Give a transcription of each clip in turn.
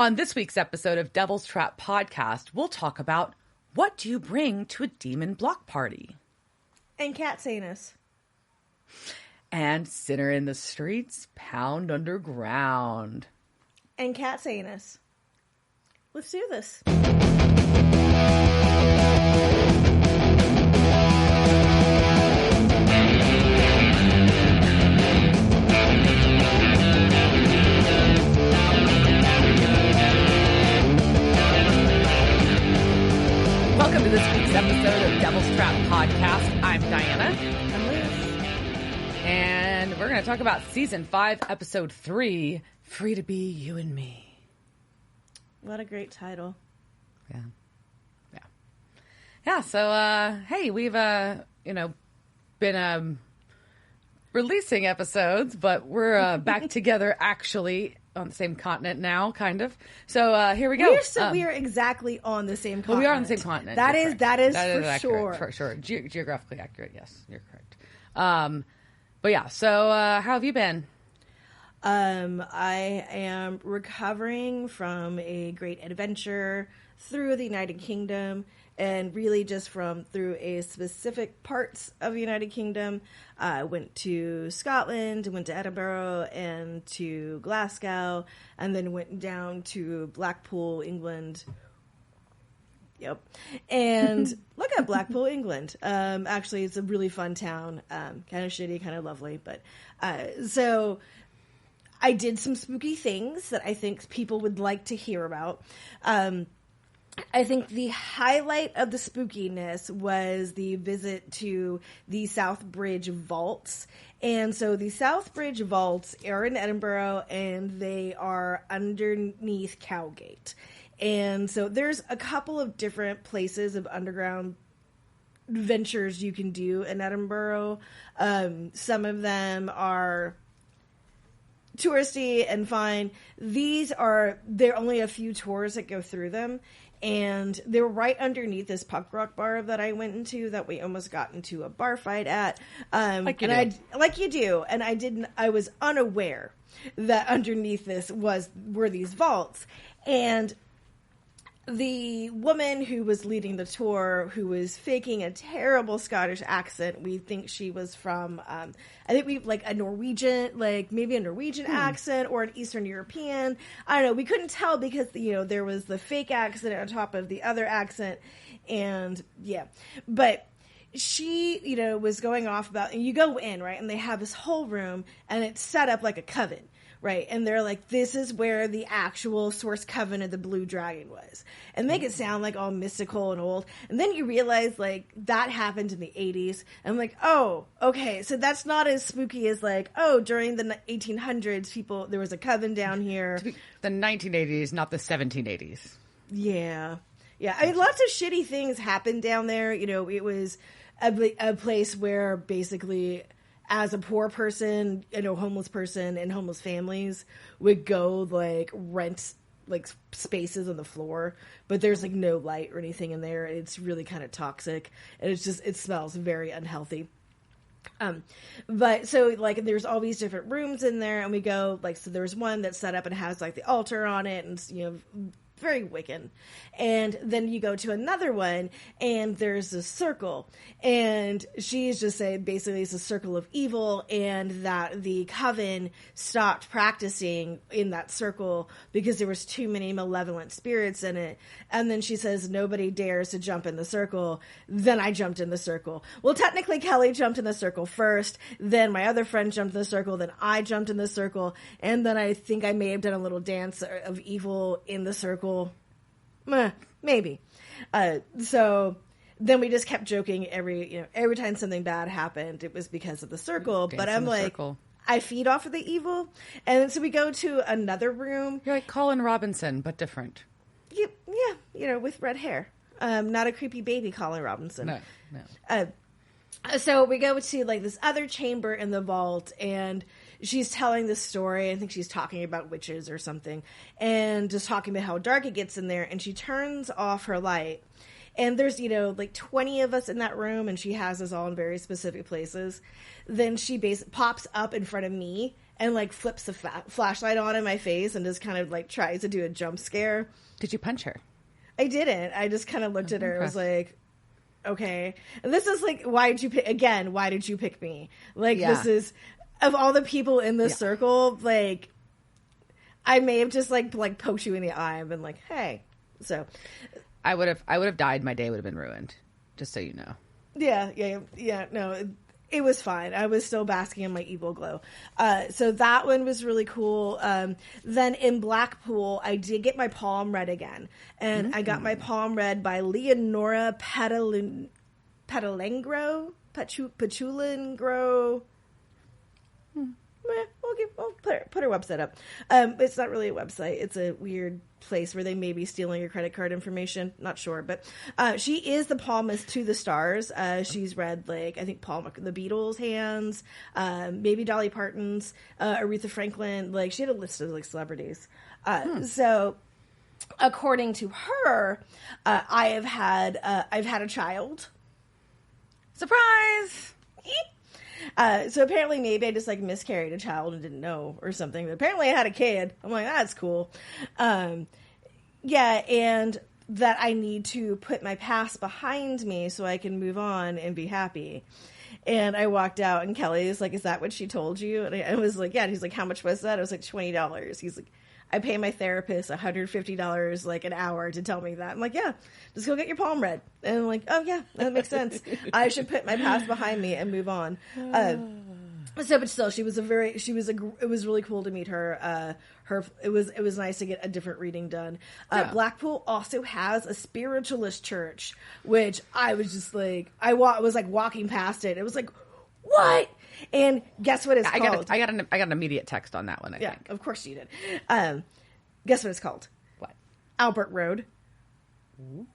On this week's episode of Devil's Trap Podcast, we'll talk about what do you bring to a demon block party? And cat's anus. And Sinner in the Streets, Pound Underground. And cat's anus. Let's do this. Welcome to this week's episode of Devil's Trap Podcast. I'm Diana. I'm Liz. And we're going to talk about Season 5, Episode 3, Free to Be You and Me. What a great title. Yeah, so, hey, we've, been releasing episodes, but we're back together actually on the same continent now, kind of. So here we go. We are exactly on the same continent. Well, we are on the same continent. That is accurate, for sure. For sure. Geographically accurate, yes. You're correct. But yeah, so how have you been? I am recovering from a great adventure through the United Kingdom, and really just through a specific parts of the United Kingdom. I went to Scotland, went to Edinburgh, and to Glasgow, and then went down to Blackpool, England. Yep. And look at Blackpool, England. Actually, it's a really fun town. Kind of shitty, kind of lovely. But so I did some spooky things that I think people would like to hear about. I think the highlight of the spookiness was the visit to the South Bridge Vaults. And so the South Bridge Vaults are in Edinburgh, and they are underneath Cowgate. And so there's a couple of different places of underground ventures you can do in Edinburgh. Some of them are touristy and fine. There are only a few tours that go through them. And they were right underneath this punk rock bar that I went into that we almost got into a bar fight at. Like you do. And I was unaware that underneath this were these vaults. And the woman who was leading the tour, who was faking a terrible Scottish accent, we think she was from, a Norwegian, maybe a Norwegian accent or an Eastern European. I don't know. We couldn't tell because, there was the fake accent on top of the other accent. And yeah, but she, was going off about, and you go in, right? And they have this whole room and it's set up like a coven. Right, and they're like, this is where the actual source coven of the Blue Dragon was. And make it sound like all mystical and old. And then you realize, that happened in the 80s. And I'm like, oh, okay, so that's not as spooky as, during the 1800s, there was a coven down here. The 1980s, not the 1780s. Yeah. Yeah, I mean, lots of shitty things happened down there. It was a place where basically, as a poor person, homeless person and homeless families would go rent spaces on the floor, but there's no light or anything in there. It's really kind of toxic, and it smells very unhealthy. But so there's all these different rooms in there, and we go so there's one that's set up and has the altar on it, and very Wiccan. And then you go to another one, and there's a circle, and she's just saying basically it's a circle of evil, and that the coven stopped practicing in that circle because there was too many malevolent spirits in it. And then she says nobody dares to jump in the circle. Then I jumped in the circle. Well, technically Kelly jumped in the circle first, then my other friend jumped in the circle, then I jumped in the circle, and then I think I may have done a little dance of evil in the circle. Maybe. So then we just kept joking every time something bad happened, it was because of the circle. But I'm circle. I feed off of the evil. And so we go to another room. You're like Colin Robinson, but different. Yeah, with red hair. Not a creepy baby Colin Robinson. No. So we go to this other chamber in the vault, and she's telling this story. I think she's talking about witches or something, and just talking about how dark it gets in there. And she turns off her light, and there's 20 of us in that room, and she has us all in very specific places. Then she pops up in front of me and like flips the flashlight on in my face and just kind of like tries to do a jump scare. Did you punch her? I didn't. I just kind of looked at her. I was like, okay. And this is like, why did you pick me? Like, this is, of all the people in this circle, like, I may have just like poked you in the eye and been like, hey. So I would have died. My day would have been ruined, just so you know. Yeah. No, it was fine. I was still basking in my evil glow. So that one was really cool. Then in Blackpool, I did get my palm read again. And I got my palm read by Leonora Petalengro. We'll put her website up. It's not really a website. It's a weird place where they may be stealing your credit card information. Not sure, but she is the palmist to the stars. She's read like I think the Beatles' hands, maybe Dolly Parton's, Aretha Franklin. Like she had a list of like celebrities. So according to her, I've had a child. Surprise! So apparently maybe I just like miscarried a child and didn't know or something. But apparently I had a kid. I'm like, that's cool. And that I need to put my past behind me so I can move on and be happy. And I walked out and Kelly's like, is that what she told you? And I was like, yeah. And he's like, how much was that? I was like, $20. He's like, I pay my therapist $150 like an hour to tell me that. I'm like, yeah, just go get your palm read. And I'm like, oh yeah, that makes sense. I should put my past behind me and move on. But still, it was really cool to meet her. It was nice to get a different reading done. Blackpool also has a spiritualist church, which I was just like, was like walking past it. It was like, what? And guess what it's called? I got an immediate text on that one, I think. Of course you did. Guess what it's called? What? Albert Road.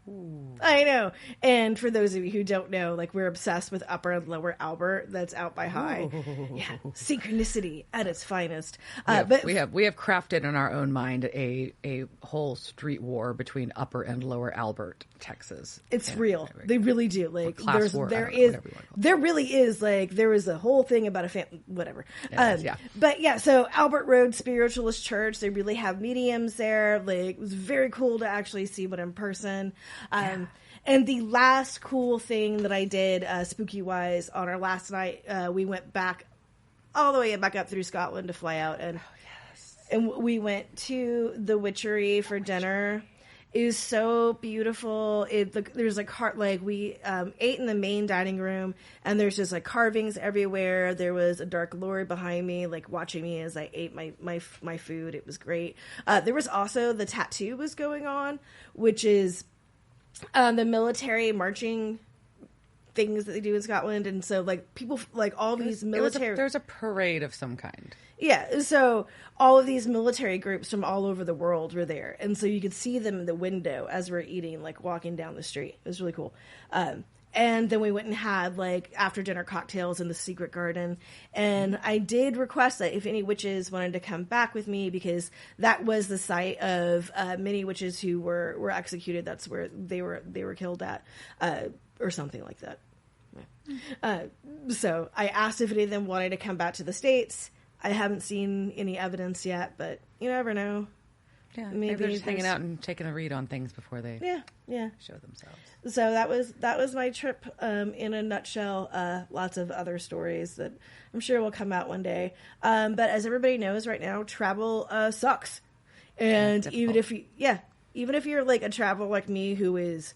Ooh. I know. And for those of you who don't know, like we're obsessed with Upper and Lower Albert. That's out by High. Ooh. Yeah, synchronicity at its finest. But we have crafted in our own mind a whole street war between Upper and Lower Albert, Texas. It's real. They really do. Like there really is like there was a whole thing about a family, whatever. But yeah, so Albert Road Spiritualist Church. They really have mediums there. Like it was very cool to actually see one in person. And the last cool thing that I did, spooky wise, on our last night, we went back all the way back up through Scotland to fly out, and we went to the Witchery for dinner. It was so beautiful. There's like we ate in the main dining room, and there's just like carvings everywhere. There was a dark lord behind me, like watching me as I ate my food. It was great. There was also the tattoo was going on, which is the military marching things that they do in Scotland, and so like people like all these military. There's a parade of some kind. Yeah, so all of these military groups from all over the world were there, and so you could see them in the window as we're eating, like walking down the street. It was really cool. And then we went and had like after dinner cocktails in the secret garden. And I did request that if any witches wanted to come back with me, because that was the site of many witches who were executed. That's where they were killed at, or something like that. So I asked if any of them wanted to come back to the States. I haven't seen any evidence yet, but you never know. Yeah, maybe they're just hanging out and taking a read on things before they show themselves. So that was my trip in a nutshell. Lots of other stories that I'm sure will come out one day. But as everybody knows right now, travel sucks. And even if you're like a traveler like me who is,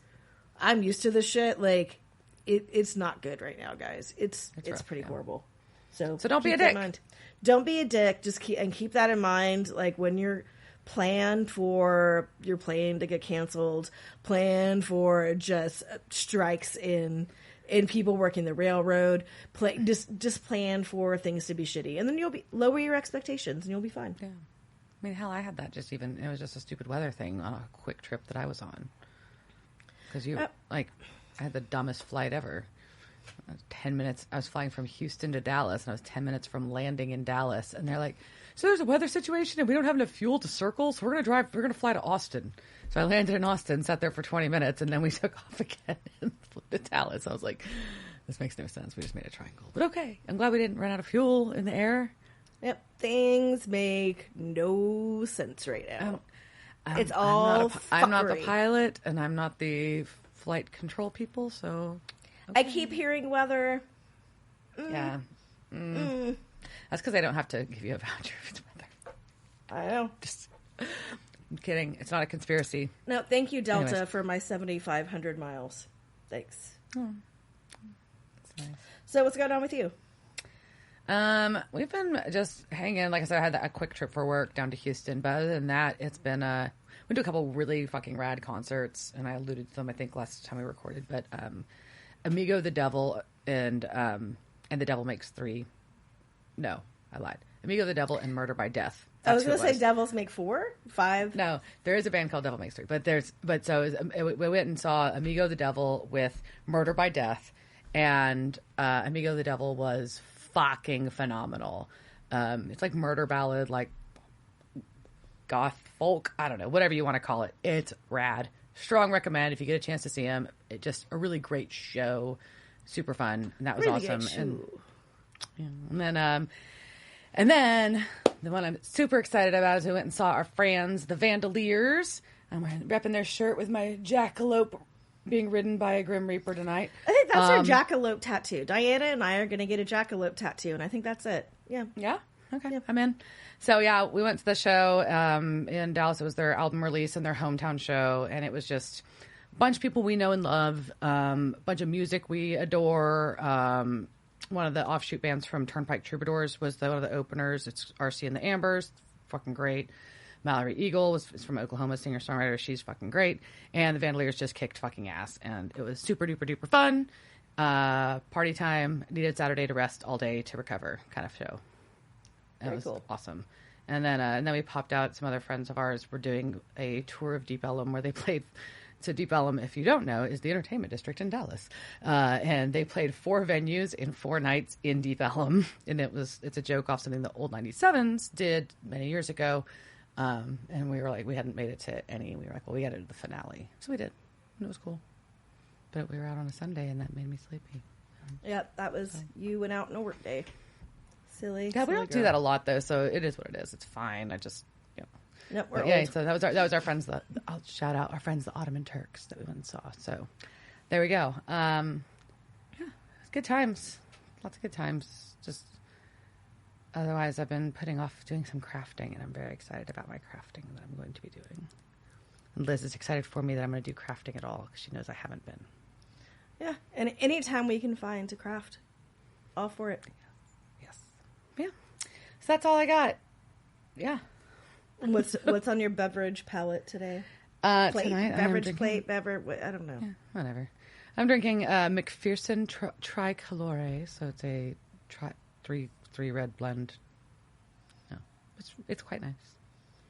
I'm used to this shit, like it's not good right now, guys. It's rough, pretty horrible. So don't be a dick. Don't be a dick. Just keep that in mind. Like when you're plan for your plane to get canceled, plan for just strikes in people working the railroad, just plan for things to be shitty, and then you'll lower your expectations and you'll be fine. Yeah, I mean, hell, I had that it was just a stupid weather thing on a quick trip that I was on, because I had the dumbest flight ever. 10 minutes. I was flying from Houston to Dallas, and I was 10 minutes from landing in Dallas, and they're like, so there's a weather situation and we don't have enough fuel to circle, so we're going to fly to Austin. So I landed in Austin, sat there for 20 minutes, and then we took off again and flew to Dallas. I was like, this makes no sense. We just made a triangle. But okay. I'm glad we didn't run out of fuel in the air. Yep. Things make no sense right now. It's all I'm not the pilot, and I'm not the flight control people, so... Okay. I keep hearing weather. Yeah. That's because I don't have to give you a voucher if it's weather. I know. I'm kidding. It's not a conspiracy. No, thank you, Delta, for my 7,500 miles. Thanks. Oh. That's nice. So what's going on with you? We've been just hanging. Like I said, I had a quick trip for work down to Houston, but other than that, it's been we do a couple really fucking rad concerts, and I alluded to them I think last time we recorded. But Amigo the Devil and the Devil Makes Three. No, I lied. Amigo the Devil and Murder by Death. I was going to say Devils Make 4? 5? No, there is a band called Devil Makes Three, we went and saw Amigo the Devil with Murder by Death, and Amigo the Devil was fucking phenomenal. It's like murder ballad, like goth folk, I don't know, whatever you want to call it. It's rad. Strong recommend if you get a chance to see him. It's just a really great show, super fun, and that was really awesome. And then the one I'm super excited about is we went and saw our friends, the Vandaliers. I'm repping their shirt with my jackalope being ridden by a Grim Reaper tonight. I think that's our jackalope tattoo. Diana and I are going to get a jackalope tattoo, and I think that's it. Yeah. Yeah? Okay. Yeah. I'm in. So, yeah, we went to the show in Dallas. It was their album release and their hometown show, and it was just a bunch of people we know and love, a bunch of music we adore. One of the offshoot bands from Turnpike Troubadours was one of the openers. It's RC and the Ambers. Fucking great. Mallory Eagle is from Oklahoma, singer-songwriter. She's fucking great. And the Vandaliers just kicked fucking ass. And it was super duper duper fun. Party time. Needed Saturday to rest all day to recover kind of show. It was cool. Awesome. And then we popped out. Some other friends of ours were doing a tour of Deep Ellum where they played. So Deep Ellum, if you don't know, is the entertainment district in Dallas. And they played 4 venues in 4 nights in Deep Ellum. And it's a joke off something the old 97s did many years ago. And we were like, we hadn't made it to any. We were like, well, we got to do the finale. So we did. And it was cool. But we were out on a Sunday, and that made me sleepy. Yep, that was, you went out on a work day. Silly. Yeah, we don't do that a lot, though, so it is what it is. It's fine. I just, Nope, we're yeah, old. so that was our friends. I'll shout out our friends, the Ottoman Turks, that we went and saw. So there we go. Yeah, it's good times. Lots of good times. Just otherwise, I've been putting off doing some crafting, and I'm very excited about my crafting that I'm going to be doing. And Liz is excited for me that I'm going to do crafting at all because she knows I haven't been. Yeah, and anytime we can find to craft, all for it. Yes. Yeah. So that's all I got. Yeah. What's on your beverage palette today? Tonight, beverage. I don't know. Yeah, whatever. I'm drinking McPherson Tricolore, so it's a three red blend. No, it's quite nice.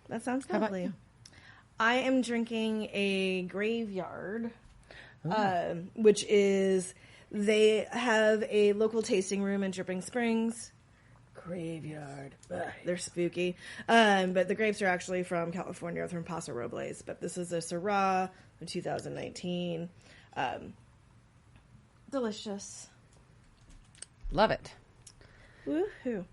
That sounds lovely. I am drinking a Graveyard, which is they have a local tasting room in Dripping Springs. Graveyard. Ugh, they're spooky. But the grapes are actually from California, from Paso Robles. But this is a Syrah from 2019. Delicious. Love it. Woohoo.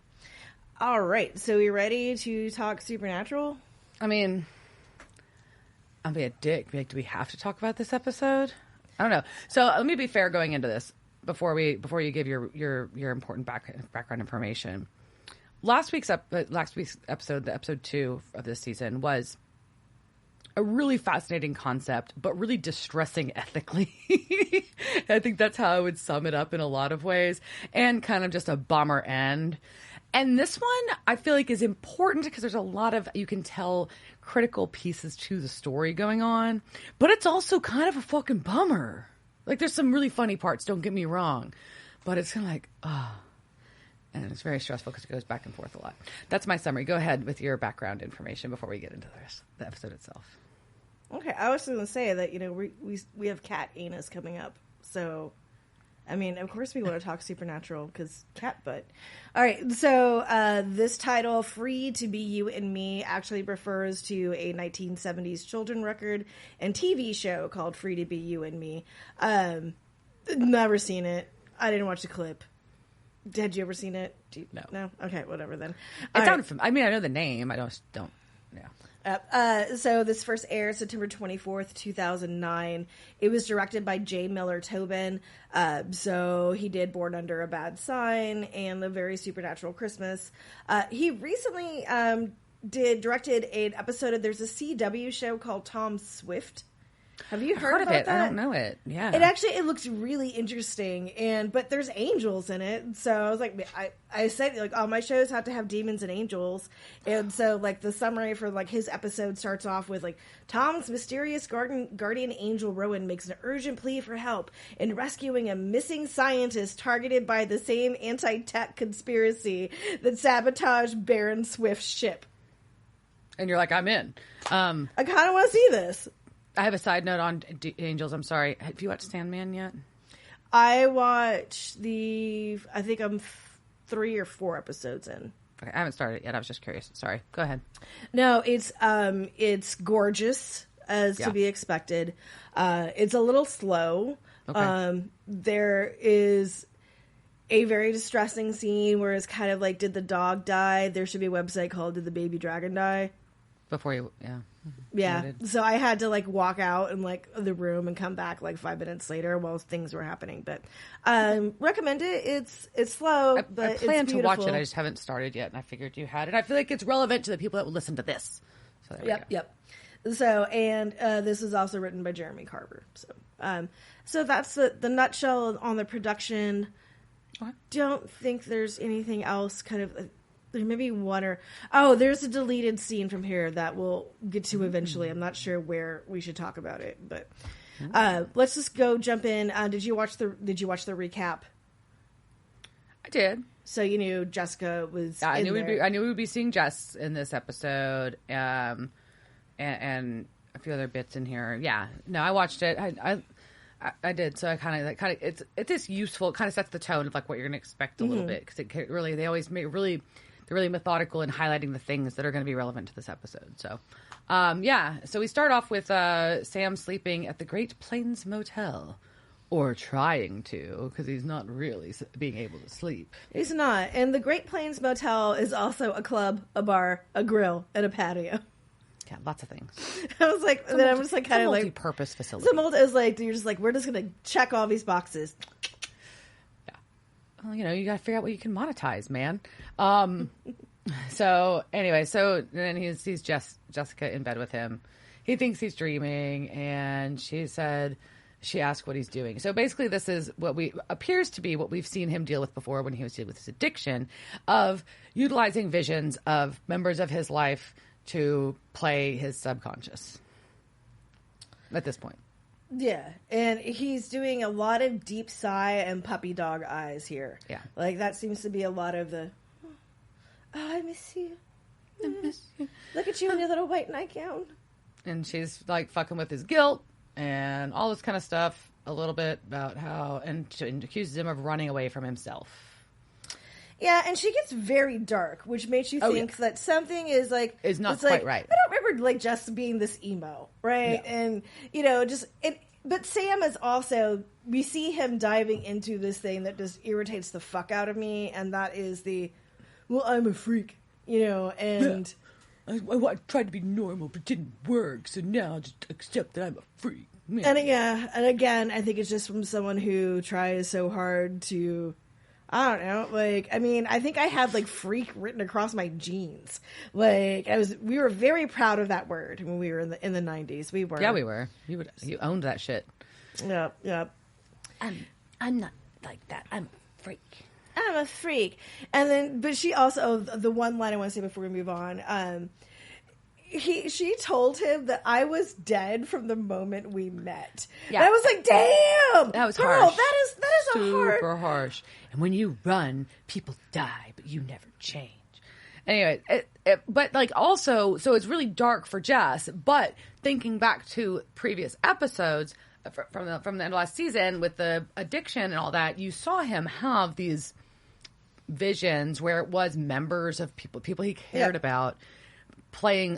All right. So we ready to talk Supernatural? I mean, I'll be a dick. Like, do we have to talk about this episode? I don't know. So let me be fair going into this before you give your important background information. Last week's episode, the episode 2 of this season, was a really fascinating concept, but really distressing ethically. I think that's how I would sum it up in a lot of ways, and kind of just a bummer end. And this one, I feel like, is important because there's a lot of, you can tell, critical pieces to the story going on, but it's also kind of a fucking bummer. Like, there's some really funny parts, don't get me wrong, but it's kind of like, and it's very stressful because it goes back and forth a lot. That's my summary. Go ahead with your background information before we get into the rest of the episode itself. Okay, I was going to say that, we have cat anus coming up. So, I mean, of course we want to talk Supernatural because cat butt. All right, so this title, Free to Be You and Me, actually refers to a 1970s children record and TV show called Free to Be You and Me. Never seen it. I didn't watch the clip. Had you ever seen it? No. No? Okay, whatever then. It sounded I mean, I know the name. I don't. Yeah. So this first aired September 24th, 2009. It was directed by J. Miller Tobin. So he did Born Under a Bad Sign and A Very Supernatural Christmas. He recently directed an episode of, there's a CW show called Tom Swift. Have you heard of about it? that? I don't know it. Yeah. It looks really interesting, but there's angels in it. So I was like, I said, like, all my shows have to have demons and angels. And so, like, the summary for, like, his episode starts off with, like, Tom's mysterious guardian angel Rowan makes an urgent plea for help in rescuing a missing scientist targeted by the same anti-tech conspiracy that sabotaged Baron Swift's ship. And you're like, I'm in. I kind of want to see this. I have a side note on Angels. I'm sorry. Have you watched Sandman yet? I watched I think I'm 3 or 4 episodes in. Okay, I haven't started it yet. I was just curious. Sorry. Go ahead. No, it's gorgeous, as to be expected. It's a little slow. Okay. There is a very distressing scene where it's kind of like, did the dog die? There should be a website called Did the Baby Dragon Die? Before you, yeah. Yeah. Noted. So I had to like walk out and like the room and come back like 5 minutes later while things were happening. But recommend it. It's slow, but I plan it's to watch beautiful. it. I just haven't started yet, and I figured you had it. I feel like it's relevant to the people that will listen to this. So there we go. Yep. So, and this is also written by Jeremy Carver. So that's the nutshell on the production. Okay. Don't think there's anything else kind of... There may be one or... Oh, there's a deleted scene from here that we'll get to eventually. I'm not sure where we should talk about it, but let's just go jump in. Did you watch the recap? I did. So you knew Jessica was. I knew we would be seeing Jess in this episode, and a few other bits in here. Yeah, no, I watched it. I did. So I kind of it's just useful. It kind of sets the tone of like what you're going to expect a little bit, because it really, they always make they're really methodical in highlighting the things that are going to be relevant to this episode. So, so we start off with Sam sleeping at the Great Plains Motel, or trying to, because he's not really being able to sleep. He's not. And the Great Plains Motel is also a club, a bar, a grill, and a patio. Yeah, lots of things. I was like, then I'm just like kind of like multi-purpose facility. It was like, you're just like, we're just gonna check all these boxes. Yeah. Well, you got to figure out what you can monetize, man. So anyway, then he sees Jessica in bed with him. He thinks he's dreaming, and she asked what he's doing. So basically, this is what appears to be what we've seen him deal with before when he was dealing with his addiction of utilizing visions of members of his life to play his subconscious at this point. Yeah, and he's doing a lot of deep sigh and puppy dog eyes here. Yeah. Like, that seems to be a lot of the, I miss you. I miss you. Look at you in your little white nightgown. And she's, like, fucking with his guilt and all this kind of stuff, a little bit about how, and accuses him of running away from himself. Yeah, and she gets very dark, which makes you think that something is like... Is not quite right. I don't remember, like, just being this emo, right? No. And, but Sam is also... We see him diving into this thing that just irritates the fuck out of me, and that is well, I'm a freak, and... Yeah. I tried to be normal, but it didn't work, so now I'll just accept that I'm a freak. Yeah. And again, I think it's just from someone who tries so hard to... I don't know. Like, I mean, I think I had like freak written across my jeans. Like, we were very proud of that word when we were in the 90s. We were. Yeah, we were. You owned that shit. Yep. I'm not like that. I'm a freak. I'm a freak. And then, but she also, the one line I want to say before we move on, she told him that I was dead from the moment we met. Yeah. And I was like, damn! That was girl, harsh. That is super harsh. And when you run, people die, but you never change. Anyway, but like also, so it's really dark for Jess, but thinking back to previous episodes from the end of last season with the addiction and all that, you saw him have these visions where it was members of people he cared about,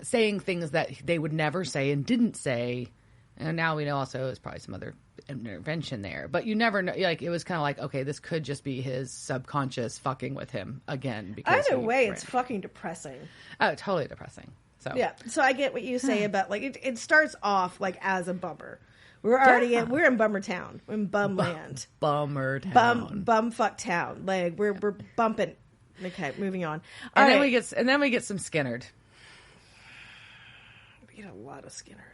saying things that they would never say and didn't say. And now we know also it's probably some other intervention there. But you never know. Like, it was kind of like, okay, this could just be his subconscious fucking with him again. Because either way, it's fucking depressing. Oh, totally depressing. So yeah, so I get what you say about like it starts off like as a bummer. We're already we're in Bummer Town. We're in Bumland. Bummer Town. Bumfuck Town. Like we're bumping. Okay, moving on. And then we get some Skinnerd. We get a lot of Skinnerd.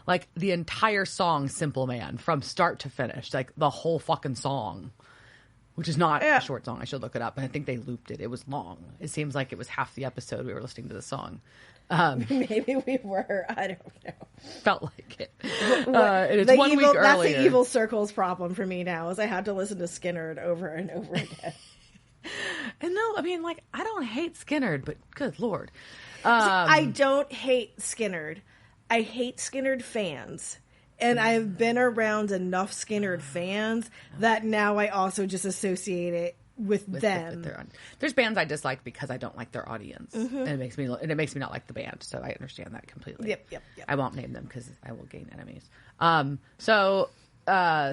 Like the entire song Simple Man from start to finish. Like the whole fucking song. Which is not a short song. I should look it up. I think they looped it. It was long. It seems like it was half the episode we were listening to the song. Maybe we were. I don't know. Felt like it. And it's 1 week earlier. That's the Evil Circle's problem for me now, is I had to listen to Skinnerd over and over again. And no, I mean, like, I don't hate Skinnerd, but good Lord. I don't hate Skinnerd. I hate Skinnerd fans. And I've been around enough Skinnerd fans that now I also just associate it with them. There's bands I dislike because I don't like their audience, and it makes me not like the band. So I understand that completely. Yep. I won't name them because I will gain enemies.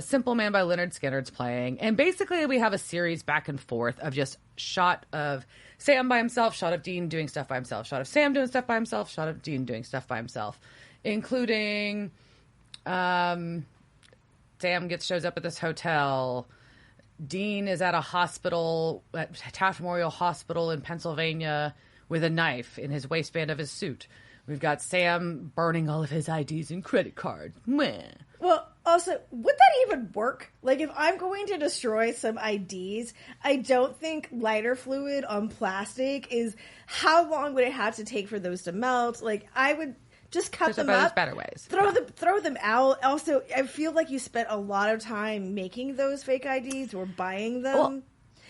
Simple Man by Leonard Skinnerd's playing, and basically we have a series back and forth of just shot of Sam by himself, shot of Dean doing stuff by himself, shot of Sam doing stuff by himself, shot of Dean doing stuff by himself, including. Sam shows up at this hotel. Dean is at a hospital, at Taft Memorial Hospital in Pennsylvania, with a knife in his waistband of his suit. We've got Sam burning all of his IDs and credit cards. Meh. Well, also, would that even work? Like, if I'm going to destroy some IDs, I don't think lighter fluid on plastic is... How long would it have to take for those to melt? Like, I would... Just cut them up. There's better ways. Throw them out. Also, I feel like you spent a lot of time making those fake IDs or buying them. Well,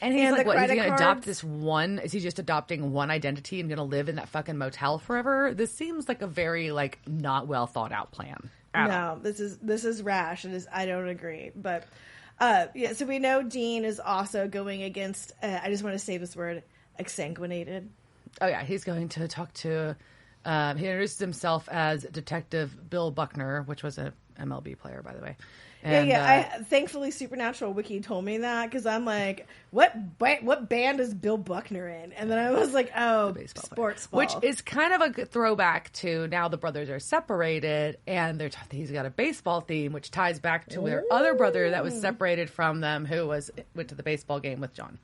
and he's like, what, is he going to adopt this one? Is he just adopting one identity and going to live in that fucking motel forever? This seems like a very, like, not well thought out plan. No, this is rash. I don't agree. But, so we know Dean is also going against, I just want to say this word, exsanguinated. Oh, yeah. He's going to talk to... he introduces himself as Detective Bill Buckner, which was an MLB player, by the way. And, thankfully, Supernatural Wiki told me that, because I'm like, what band is Bill Buckner in? And then I was like, oh, sports ball. Which is kind of a good throwback to now the brothers are separated, and he's got a baseball theme, which ties back to their other brother that was separated from them, who went to the baseball game with John.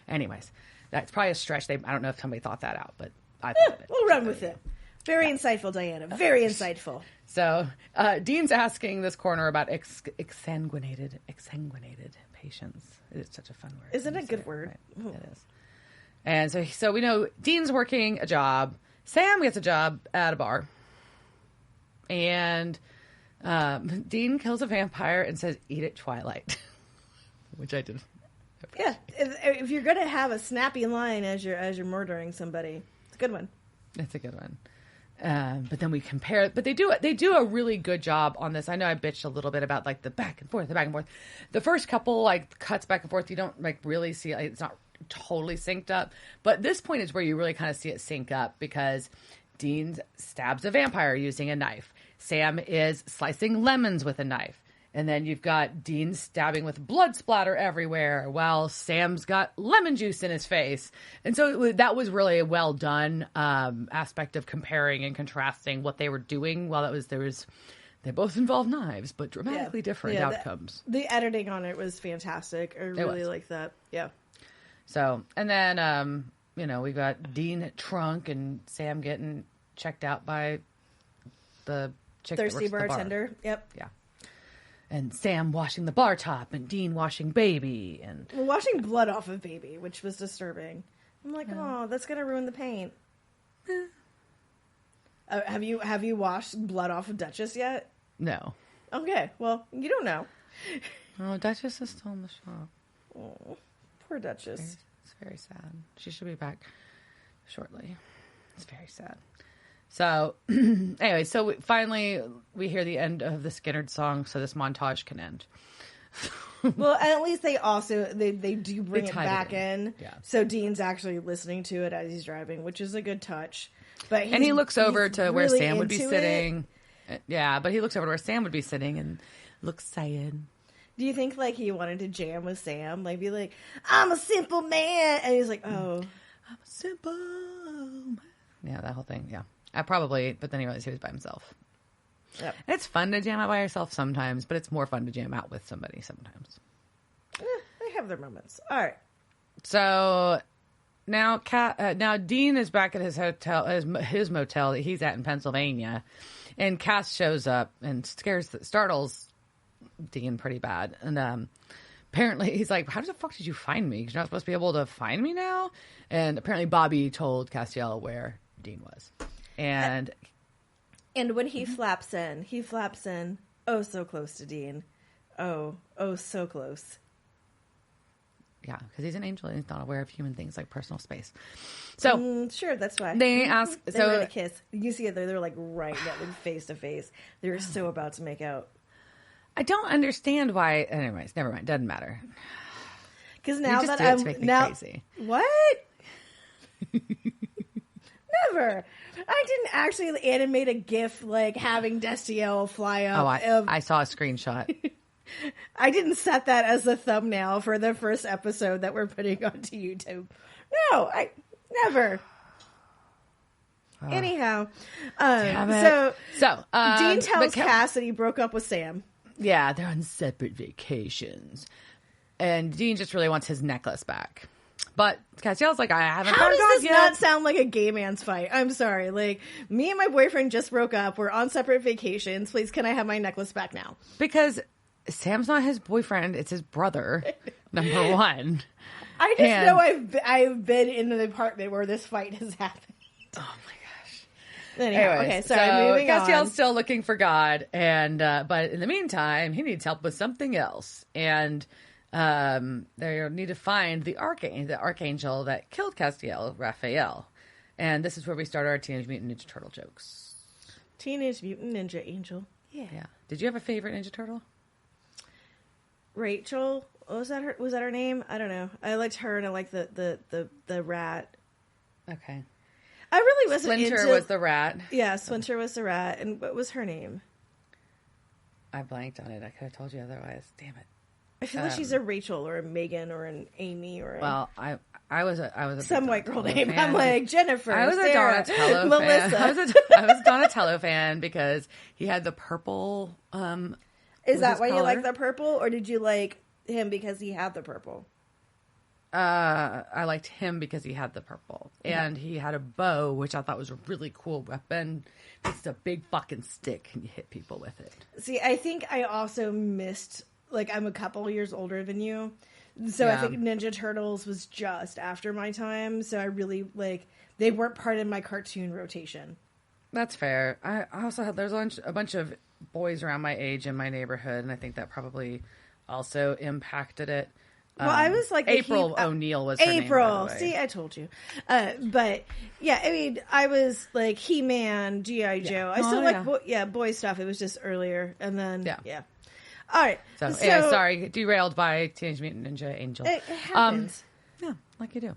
Anyways, that's probably a stretch. I don't know if somebody thought that out, but I thought of it. We'll run with it. Very insightful, Diana. Very insightful. So, Dean's asking this coroner about exsanguinated patients. It's such a fun word. Isn't it a good word? Right? It is. And so we know Dean's working a job. Sam gets a job at a bar. And Dean kills a vampire and says, "Eat it, Twilight," which I did. Yeah, if you're going to have a snappy line as you're murdering somebody, it's a good one. It's a good one. But then we compare, but they do a really good job on this. I know I bitched a little bit about like the back and forth. The first couple like cuts back and forth, you don't like really see, like, it's not totally synced up. But this point is where you really kind of see it sync up, because Dean stabs a vampire using a knife. Sam is slicing lemons with a knife. And then you've got Dean stabbing with blood splatter everywhere, while Sam's got lemon juice in his face. And so that was really a well done aspect of comparing and contrasting what they were doing. While they both involved knives, but dramatically different outcomes. The editing on it was fantastic. I really like that. Yeah. So, and then, we got Dean trunk and Sam getting checked out by the chick thirsty that works bartender. At the bar. Yep. Yeah. And Sam washing the bar top, and Dean washing Baby, and washing blood off of Baby, which was disturbing. I'm like, oh, that's gonna ruin the paint. Have you washed blood off of Duchess yet? No. Okay, well, you don't know. Oh, Duchess is still in the shop. Oh, poor Duchess. It's very sad. She should be back shortly. It's very sad. So, anyway, so finally we hear the end of the Skinnerd song, so this montage can end. Well, and at least they do bring it back in. Yeah. So Dean's actually listening to it as he's driving, which is a good touch. But he looks over to where really Sam would be sitting. Yeah, but he looks over to where Sam would be sitting and Looks sad. Do you think, like, he wanted to jam with Sam? Like, be like, I'm a simple man. And he's like, oh. I'm simple. Yeah, that whole thing. Yeah. I probably, but then he realized he was by himself. Yep. It's fun to jam out by yourself sometimes, but it's more fun to jam out with somebody sometimes. They have their moments. All right. So now Dean is back at his hotel, his motel that he's at in Pennsylvania, and Cass shows up and startles Dean pretty bad. And apparently he's like, how the fuck did you find me? 'Cause you're not supposed to be able to find me now. And apparently Bobby told Castiel where Dean was. And when he flaps in, oh, so close to Dean. Oh, so close. Yeah, because he's an angel and he's not aware of human things like personal space. So sure, that's why they ask. They're gonna kiss. You see it. They're like right now, like face to face. They're so about to make out. I don't understand why. Anyways, never mind. Doesn't matter. Because now that I'm to make me now crazy. What? Never. I didn't actually animate a GIF like having Destiel fly up. Oh, I saw a screenshot. I didn't set that as the thumbnail for the first episode that we're putting onto YouTube. No, I never. Anyhow, so Dean tells Cass that he broke up with Sam. Yeah, they're on separate vacations, and Dean just really wants his necklace back. But Castiel's like, I haven't. How does this not sound like a gay man's fight? I'm sorry. Like, me and my boyfriend just broke up. We're on separate vacations. Please, can I have my necklace back now? Because Sam's not his boyfriend; it's his brother. Number one. I just know I've been in an apartment where this fight has happened. Oh my gosh. Anyway, okay, sorry. Moving on. Castiel's still looking for God, and but in the meantime, he needs help with something else, and they need to find the archangel that killed Castiel, Raphael, and this is where we start our Teenage Mutant Ninja Turtle jokes. Teenage Mutant Ninja Angel. Yeah. Did you have a favorite Ninja Turtle? Rachel. Was that her name? I don't know. I liked her, and I liked the rat. Okay. I really wasn't Splinter was the rat. Yeah, Splinter was the rat. And what was her name? I blanked on it. I could have told you otherwise. Damn it. I feel like she's a Rachel or a Megan or an Amy or well, I was a some white girl name. Fan. I'm like Jennifer. I was Sarah, a Donatello Melissa. fan. I was a Donatello fan because he had the purple. Is that why you like the purple, or did you like him because he had the purple? I liked him because he had the purple. And he had a bow, which I thought was a really cool weapon. It's a big fucking stick and you hit people with it. See, I think I also missed, like, I'm a couple years older than you. So I think Ninja Turtles was just after my time. So I really, like, they weren't part of my cartoon rotation. That's fair. I also had, there's a bunch of boys around my age in my neighborhood. And I think that probably also impacted it. Well, I was like April O'Neil was her April. Name, See, I told you. But yeah, I mean, I was like He-Man, G.I. Joe. I still like boy stuff. It was just earlier, and then yeah. All right. So anyway, sorry, derailed by Teenage Mutant Ninja Angel. It happens. Yeah, like you do.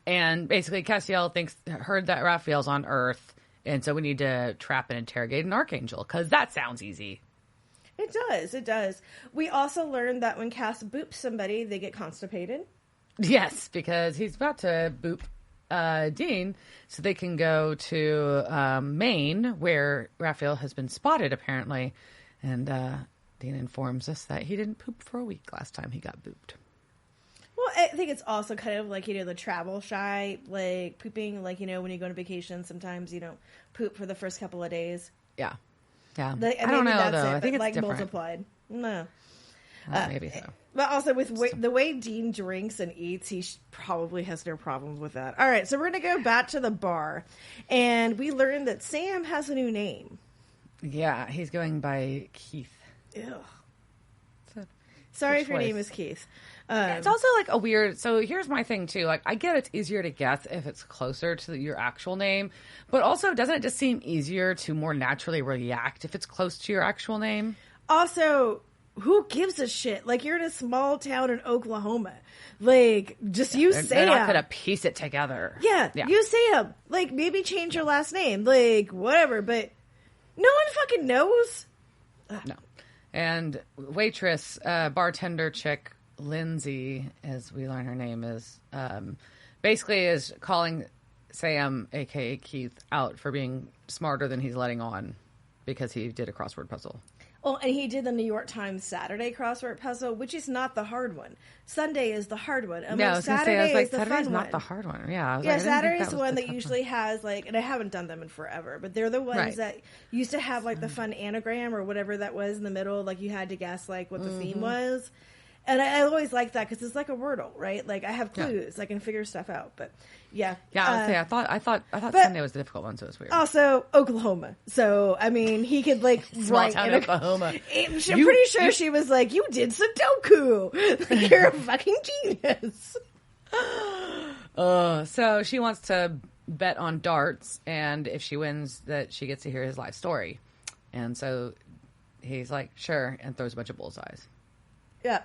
And basically, Castiel heard that Raphael's on Earth, and so we need to trap and interrogate an archangel because that sounds easy. It does. We also learned that when Cass boops somebody, they get constipated. Yes, because he's about to boop Dean, so they can go to Maine, where Raphael has been spotted, apparently. And Dean informs us that he didn't poop for a week last time he got booped. Well, I think it's also kind of like, the travel shy, like pooping, like, when you go on vacation, sometimes you don't poop for the first couple of days. Yeah. Yeah, I don't know, that's though. It, I think it's like different. Multiplied. No. Maybe so. But also, with the way Dean drinks and eats, he probably has no problems with that. All right, so we're going to go back to the bar. And we learned that Sam has a new name. Yeah, he's going by Keith. Ew. Sorry if your name is Keith. It's also like a weird. So here's my thing too. Like, I get it's easier to guess if it's closer to your actual name, but also doesn't it just seem easier to more naturally react if it's close to your actual name? Also, who gives a shit? Like, you're in a small town in Oklahoma. Like, just use Sam. They're not gonna piece it together. Yeah, use Sam. Like, maybe change your last name. Like, whatever. But no one fucking knows. No. And waitress, bartender chick, Lindsay, as we learn her name is, basically is calling Sam, a.k.a. Keith, out for being smarter than he's letting on because he did a crossword puzzle. Oh, and he did the New York Times Saturday crossword puzzle, which is not the hard one. Sunday is the hard one. Yeah, I was going to say, I was like, Saturday's not one. the hard one. Yeah, yeah, Saturday's the one that usually has, like, and I haven't done them in forever, but they're the ones that used to have, like, the fun anagram or whatever that was in the middle. Like, you had to guess, like, what the theme was. And I always like that because it's like a Wordle, right? Like, I have clues. I can figure stuff out. But, yeah. Yeah, I thought Sunday was the difficult one, so it was weird. Also, Oklahoma. So, I mean, he could, like, Small town Oklahoma. I'm pretty sure she was like, you did Sudoku. Like, you're a fucking genius. So she wants to bet on darts, and if she wins, that she gets to hear his life story. And so he's like, sure, and throws a bunch of bullseyes. Yeah.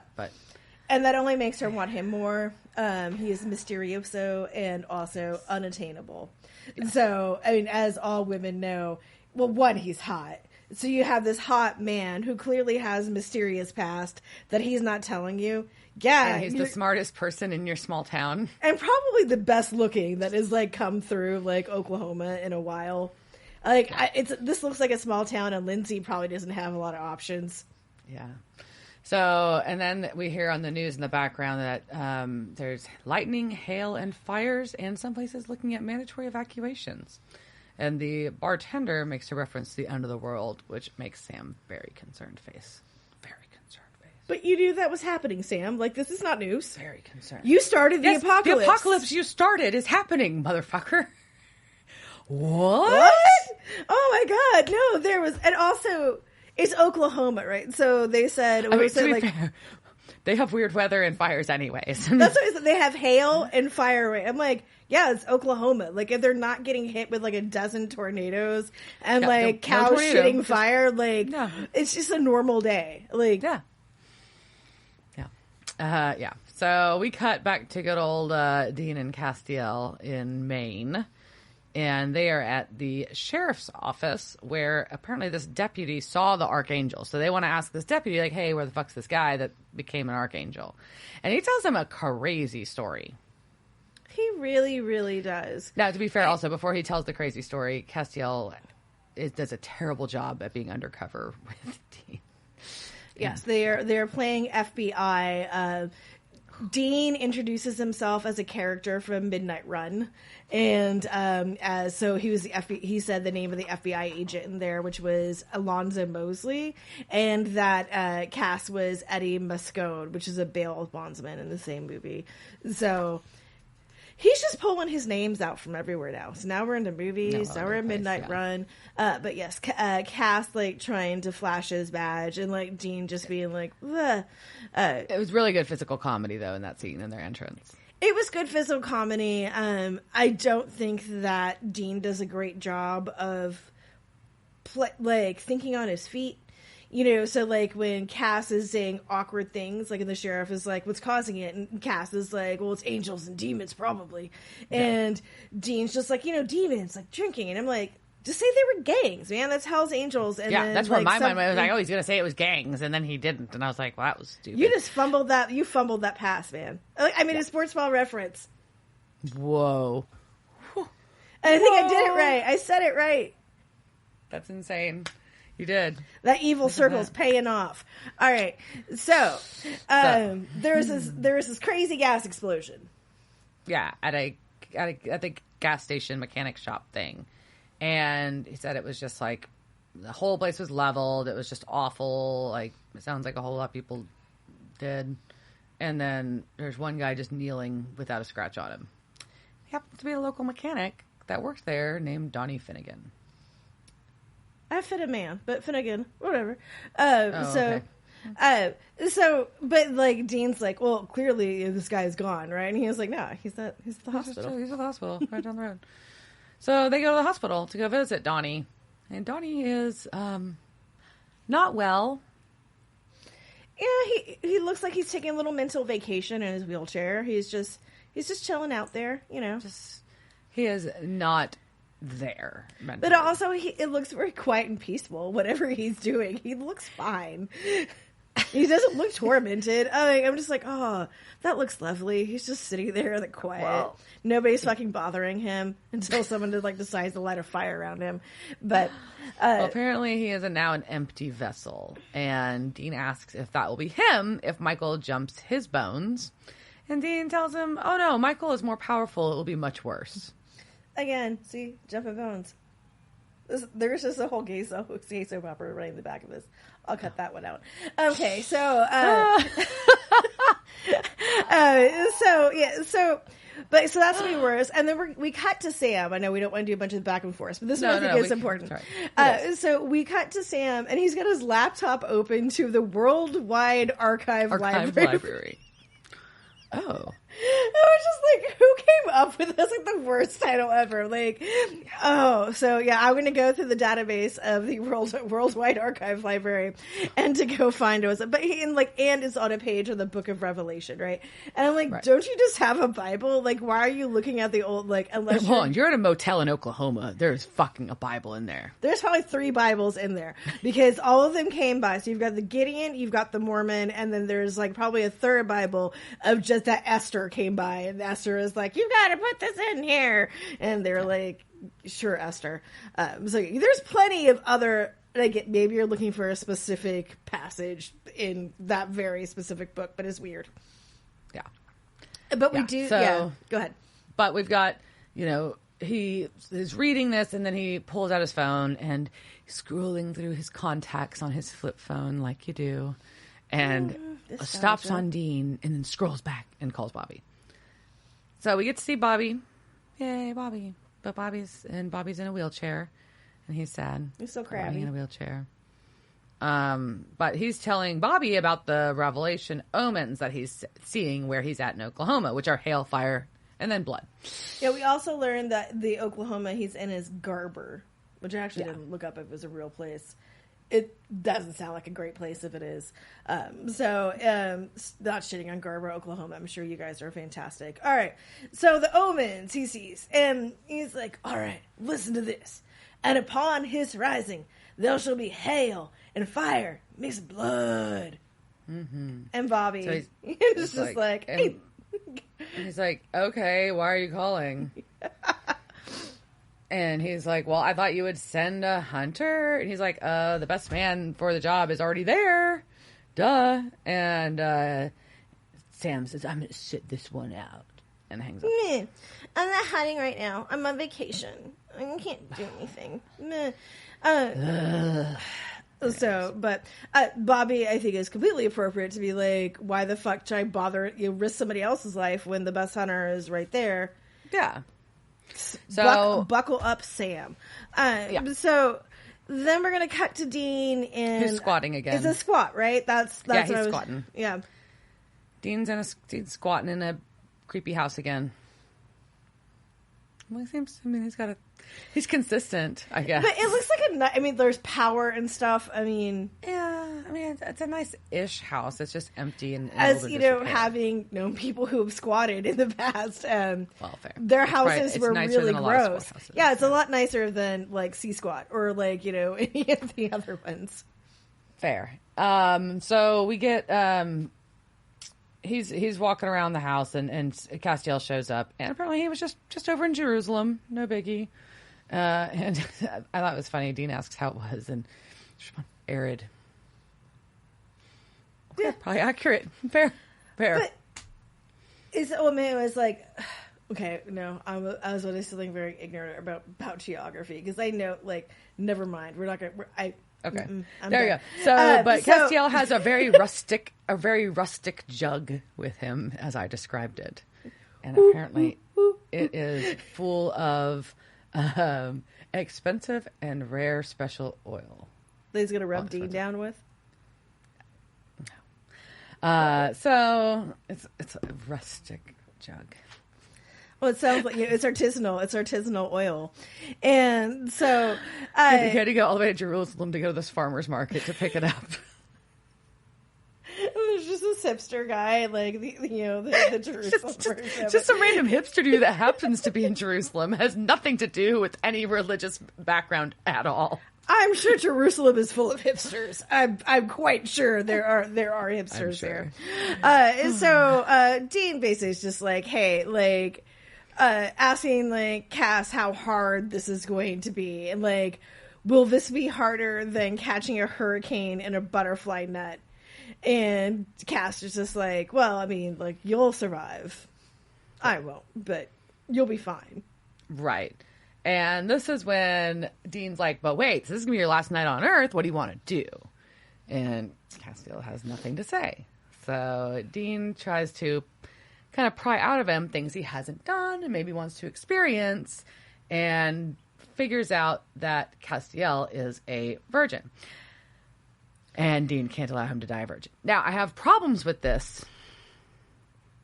And that only makes her want him more. He is mysterioso and also unattainable. Yeah. So, I mean, as all women know, well, one, he's hot. So you have this hot man who clearly has a mysterious past that he's not telling you. Yeah. And he's the smartest person in your small town. And probably the best looking that has, like, come through, like, Oklahoma in a while. Like, this looks like a small town, and Lindsay probably doesn't have a lot of options. Yeah. So, and then we hear on the news in the background that there's lightning, hail, and fires, and some places looking at mandatory evacuations. And the bartender makes a reference to the end of the world, which makes Sam very concerned face. Very concerned face. But you knew that was happening, Sam. Like, this is not news. Very concerned. You started the apocalypse. The apocalypse you started is happening, motherfucker. What? Oh my God. No, there was, and also, it's Oklahoma, right? So they said, fair, they have weird weather and fires anyways. That's what I said. They have hail and fire. I'm like, yeah, it's Oklahoma. Like, if they're not getting hit with like a dozen tornadoes and like cows shitting fire, like it's just a normal day. Like, yeah. So we cut back to good old Dean and Castiel in Maine. And they are at the sheriff's office where apparently this deputy saw the archangel. So they want to ask this deputy, like, hey, where the fuck's this guy that became an archangel? And he tells them a crazy story. He really, really does. Now, to be fair, also, before he tells the crazy story, Castiel does a terrible job at being undercover with Dean. Yes, they're playing FBI. Dean introduces himself as a character from Midnight Run, and so he was he said the name of the FBI agent in there, which was Alonzo Mosley, and that Cass was Eddie Moscone, which is a bail bondsman in the same movie. So he's just pulling his names out from everywhere now. So now we're into movies. Now we're in Midnight Run. But yes, Cass like trying to flash his badge, and like Dean just being like, ugh. It was really good physical comedy though in that scene in their entrance. It was good physical comedy. I don't think that Dean does a great job of thinking on his feet. You know, so like when Cass is saying awkward things, like and the sheriff is like, what's causing it? And Cass is like, well, it's angels and demons probably. Yeah. And Dean's just like, demons, like drinking. And I'm like, just say they were gangs, man. That's Hell's Angels. And then, that's where my mind was like, oh, he's going to say it was gangs. And then he didn't. And I was like, well, that was stupid. You just fumbled that. You fumbled that pass, man. I mean, a sports ball reference. Whoa. And I think I did it right. I said it right. That's insane. You did. That evil circle's paying off. All right. So, there was this crazy gas explosion. Yeah, at the gas station mechanic shop thing. And he said it was just like the whole place was leveled. It was just awful. Like, it sounds like a whole lot of people did. And then there's one guy just kneeling without a scratch on him. He happens to be a local mechanic that worked there named Donnie Finnegan. I fit a man, but Finnegan, whatever. Okay. But like Dean's like, well, clearly this guy's gone, right? And he was like, no, he's at the hospital. He's at the hospital, right down the road. So they go to the hospital to go visit Donnie, and Donnie is not well. Yeah, he looks like he's taking a little mental vacation in his wheelchair. He's just chilling out there, He is not there. But also, it looks very quiet and peaceful. Whatever he's doing, he looks fine. He doesn't look tormented. I'm just like, oh, that looks lovely. He's just sitting there in the quiet. Well, nobody's fucking bothering him until someone decides to light a fire around him. But apparently he is now an empty vessel. And Dean asks if that will be him if Michael jumps his bones. And Dean tells him, oh no, Michael is more powerful. It will be much worse. Again, see, jumping bones. There's just a whole gay soap opera right in the back of this. I'll cut that one out. Okay, so so that's gonna be worse. And then we cut to Sam. I know we don't want to do a bunch of back and forth, but this one I think is important. So we cut to Sam, and he's got his laptop open to the Worldwide Archive Library. Oh. I was just like, who came up with this? Like the worst title ever. Like, oh, so yeah, I'm going to go through the database of the Worldwide Archive Library and to go find it. But and it's on a page of the Book of Revelation, right? And I'm like, Don't you just have a Bible? Like, why are you looking at the old, unless you're in a motel in Oklahoma, there's fucking a Bible in there. There's probably 3 Bibles in there because all of them came by. So you've got the Gideon, you've got the Mormon, and then there's probably a 3rd Bible of just that Esther came by, and Esther is like, you gotta put this in here, and they're like, sure, Esther. So there's plenty of other, maybe you're looking for a specific passage in that very specific book, but it's weird. Yeah. But we do, go ahead. But we've got, he is reading this, and then he pulls out his phone, and he's scrolling through his contacts on his flip phone like you do, and stops on Dean, and then scrolls back and calls Bobby. So we get to see Bobby. Yay, Bobby. But Bobby's in a wheelchair, and he's sad. He's so crabby. In a wheelchair. But he's telling Bobby about the Revelation omens that he's seeing where he's at in Oklahoma, which are hail, fire, and then blood. Yeah, we also learned that the Oklahoma he's in is Garber, which I actually didn't look up if it was a real place. It doesn't sound like a great place if it is. Not shitting on Garber, Oklahoma. I'm sure you guys are fantastic. All right. So the omens he sees, and he's like, all right, listen to this. And upon his rising, there shall be hail and fire, mixed blood. Mm-hmm. And Bobby is just like, hey. And he's like, okay, why are you calling? And he's like, well, I thought you would send a hunter. And he's like, the best man for the job is already there. Duh. And Sam says, I'm going to sit this one out. And hangs up. Meh. I'm not hiding right now. I'm on vacation. I can't do anything. Meh. But Bobby, I think, is completely appropriate to be like, why the fuck should I bother risk somebody else's life when the best hunter is right there? Yeah. So buckle up, Sam. So then we're gonna cut to Dean, and who's squatting again. It's a squat, right? That's he's squatting. Yeah, Dean's squatting in a creepy house again. Well, he's consistent, I guess. But it looks like there's power and stuff. It's a nice-ish house. It's just empty and as having known people who have squatted in the past, fair. Their houses were really gross. Yeah, it's a lot nicer than C Squat or any of the other ones. Fair. So we get he's walking around the house, and Castiel shows up, and apparently he was just over in Jerusalem. No biggie. And I thought it was funny. Dean asks how it was, and arid. Okay, yeah, probably accurate. Fair. But it was like, okay, no, I was feeling very ignorant about geography because I know, never mind. We're not gonna. Okay, there you go. So, but Castiel has a very rustic jug with him, as I described it, and apparently it is full of expensive and rare special oil. That he's gonna rub Dean down with. No. So it's a rustic jug. Well, it sounds like it's artisanal. It's artisanal oil, and so he had to go all the way to Jerusalem to go to this farmer's market to pick it up. There's just hipster guy, like the Jerusalem version. Just some random hipster dude that happens to be in Jerusalem, has nothing to do with any religious background at all. I'm sure Jerusalem is full of hipsters. I'm quite sure there are hipsters there. So Dean basically is just like, hey, like asking like Cass how hard this is going to be, and like, will this be harder than catching a hurricane in a butterfly net? And Cass is just like, well, I mean, like, you'll survive. I won't, but you'll be fine. Right. And this is when Dean's like, but wait, this is going to be your last night on Earth. What do you want to do? And Castiel has nothing to say. So Dean tries to kind of pry out of him things he hasn't done and maybe wants to experience, and figures out that Castiel is a virgin. And Dean can't allow him to die a virgin. Now, I have problems with this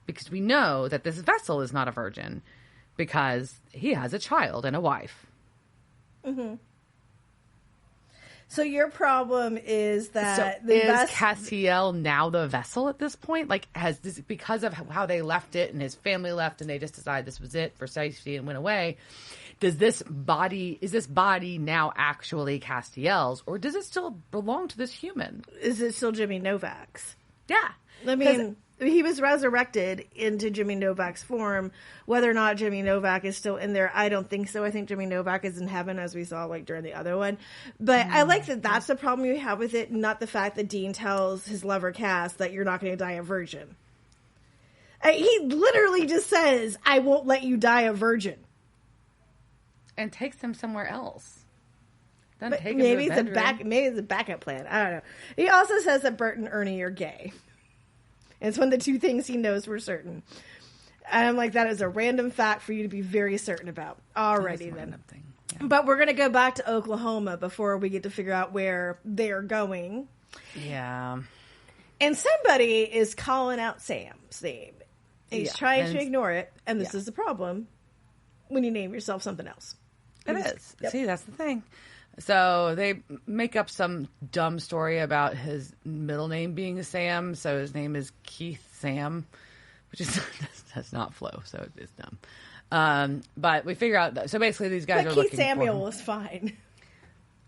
because we know that this vessel is not a virgin, because he has a child and a wife. Mm-hmm. So your problem is that is Castiel now the vessel at this point? Like, has this, because of how they left it and his family left and they just decided this was it for safety and went away, is this body now actually Castiel's, or does it still belong to this human? Is it still Jimmy Novak's? Yeah. I mean, he was resurrected into Jimmy Novak's form. Whether or not Jimmy Novak is still in there, I don't think so. I think Jimmy Novak is in heaven, as we saw like during the other one. But I like that that's the problem you have with it, not the fact that Dean tells his lover Cass that you're not going to die a virgin. He literally just says, I won't let you die a virgin. And takes him somewhere else. Maybe it's a backup plan. I don't know. He also says that Bert and Ernie are gay. And it's one of the two things he knows for certain. And I'm like, that is a random fact for you to be very certain about. Alrighty then. Yeah. But we're going to go back to Oklahoma before we get to figure out where they're going. Yeah. And somebody is calling out Sam's name. He's trying to ignore it. And this is the problem when you name yourself something else. It is. Yep. See, that's the thing. So they make up some dumb story about his middle name being Sam. So his name is Keith Sam, which is does not flow. So it is dumb. But we figure out that. So basically these guys are Keith looking for Samuel was fine.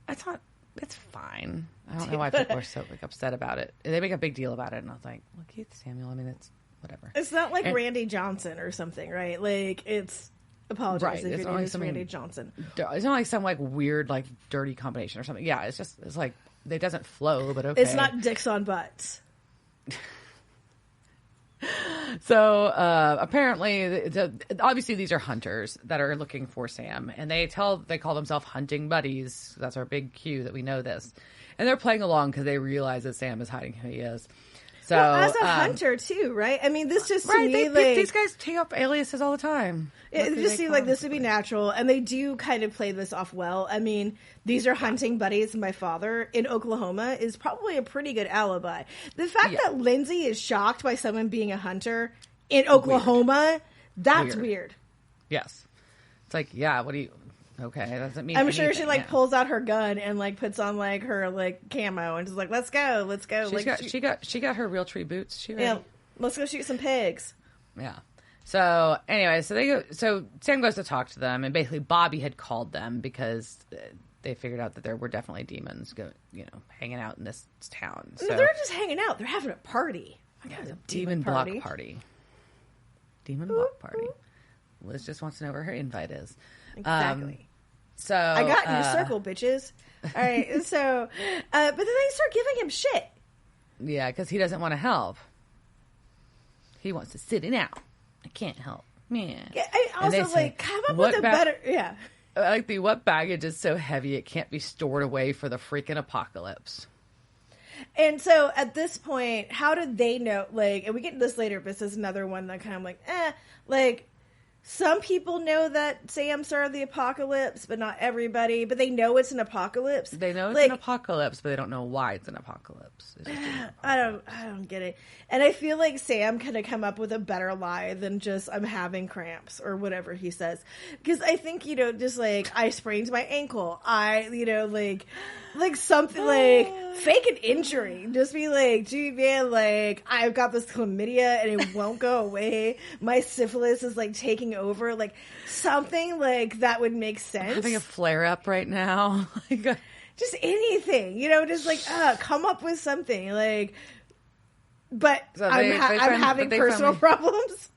I thought it's fine. I don't know why people are so like upset about it. They make a big deal about it. And I was like, well, Keith Samuel, I mean, it's whatever. It's not like Randy Johnson or something, right? Like it's... Apologize if your name is Randy Johnson. It's not like some like weird like dirty combination or something. Yeah, it's like it doesn't flow, but okay. It's not dicks on butts. So apparently, obviously these are hunters that are looking for Sam, and they call themselves hunting buddies. That's our big cue that we know this, and they're playing along because they realize that Sam is hiding who he is. So, as a hunter too, right? I mean, this just to me, these guys take up aliases all the time. It just seems like this would be natural, and they do kind of play this off well. I mean, these are hunting buddies. My father in Oklahoma is probably a pretty good alibi. The fact that Lindsay is shocked by someone being a hunter in Oklahoma, that's weird. Yes. It's like, what do you... Okay, that doesn't mean I'm sure she pulls out her gun and like puts on like her like camo and just like let's go. She got her Realtree boots. Let's go shoot some pigs. Yeah. So anyway, so Sam goes to talk to them, and basically Bobby had called them because they figured out that there were definitely demons hanging out in this town. So they're just hanging out. They're having a party. A demon block party. Demon block party. Liz just wants to know where her invite is. Exactly. So I got in your circle, bitches. All right. So, but then they start giving him shit. Yeah, because he doesn't want to help. He wants to sit it out. I can't help. Yeah. I also come up with a better. Yeah. I like what baggage is so heavy it can't be stored away for the freaking apocalypse. And so at this point, how did they know? Like, and we get to this later, but this is another one that kind of like. Some people know that Sam started the apocalypse, but not everybody. But they know it's an apocalypse. They know it's an apocalypse, but they don't know why it's an apocalypse. I don't get it. And I feel like Sam could have come up with a better lie than just "I'm having cramps" or whatever he says. Because I think just like I sprained my ankle. Like something like fake an injury. Just be like, gee man, like I've got this chlamydia and it won't go away. My syphilis is like taking over. Like something like that would make sense. I'm having a flare up right now. Just anything, just like come up with something like. But so I'm having personal problems.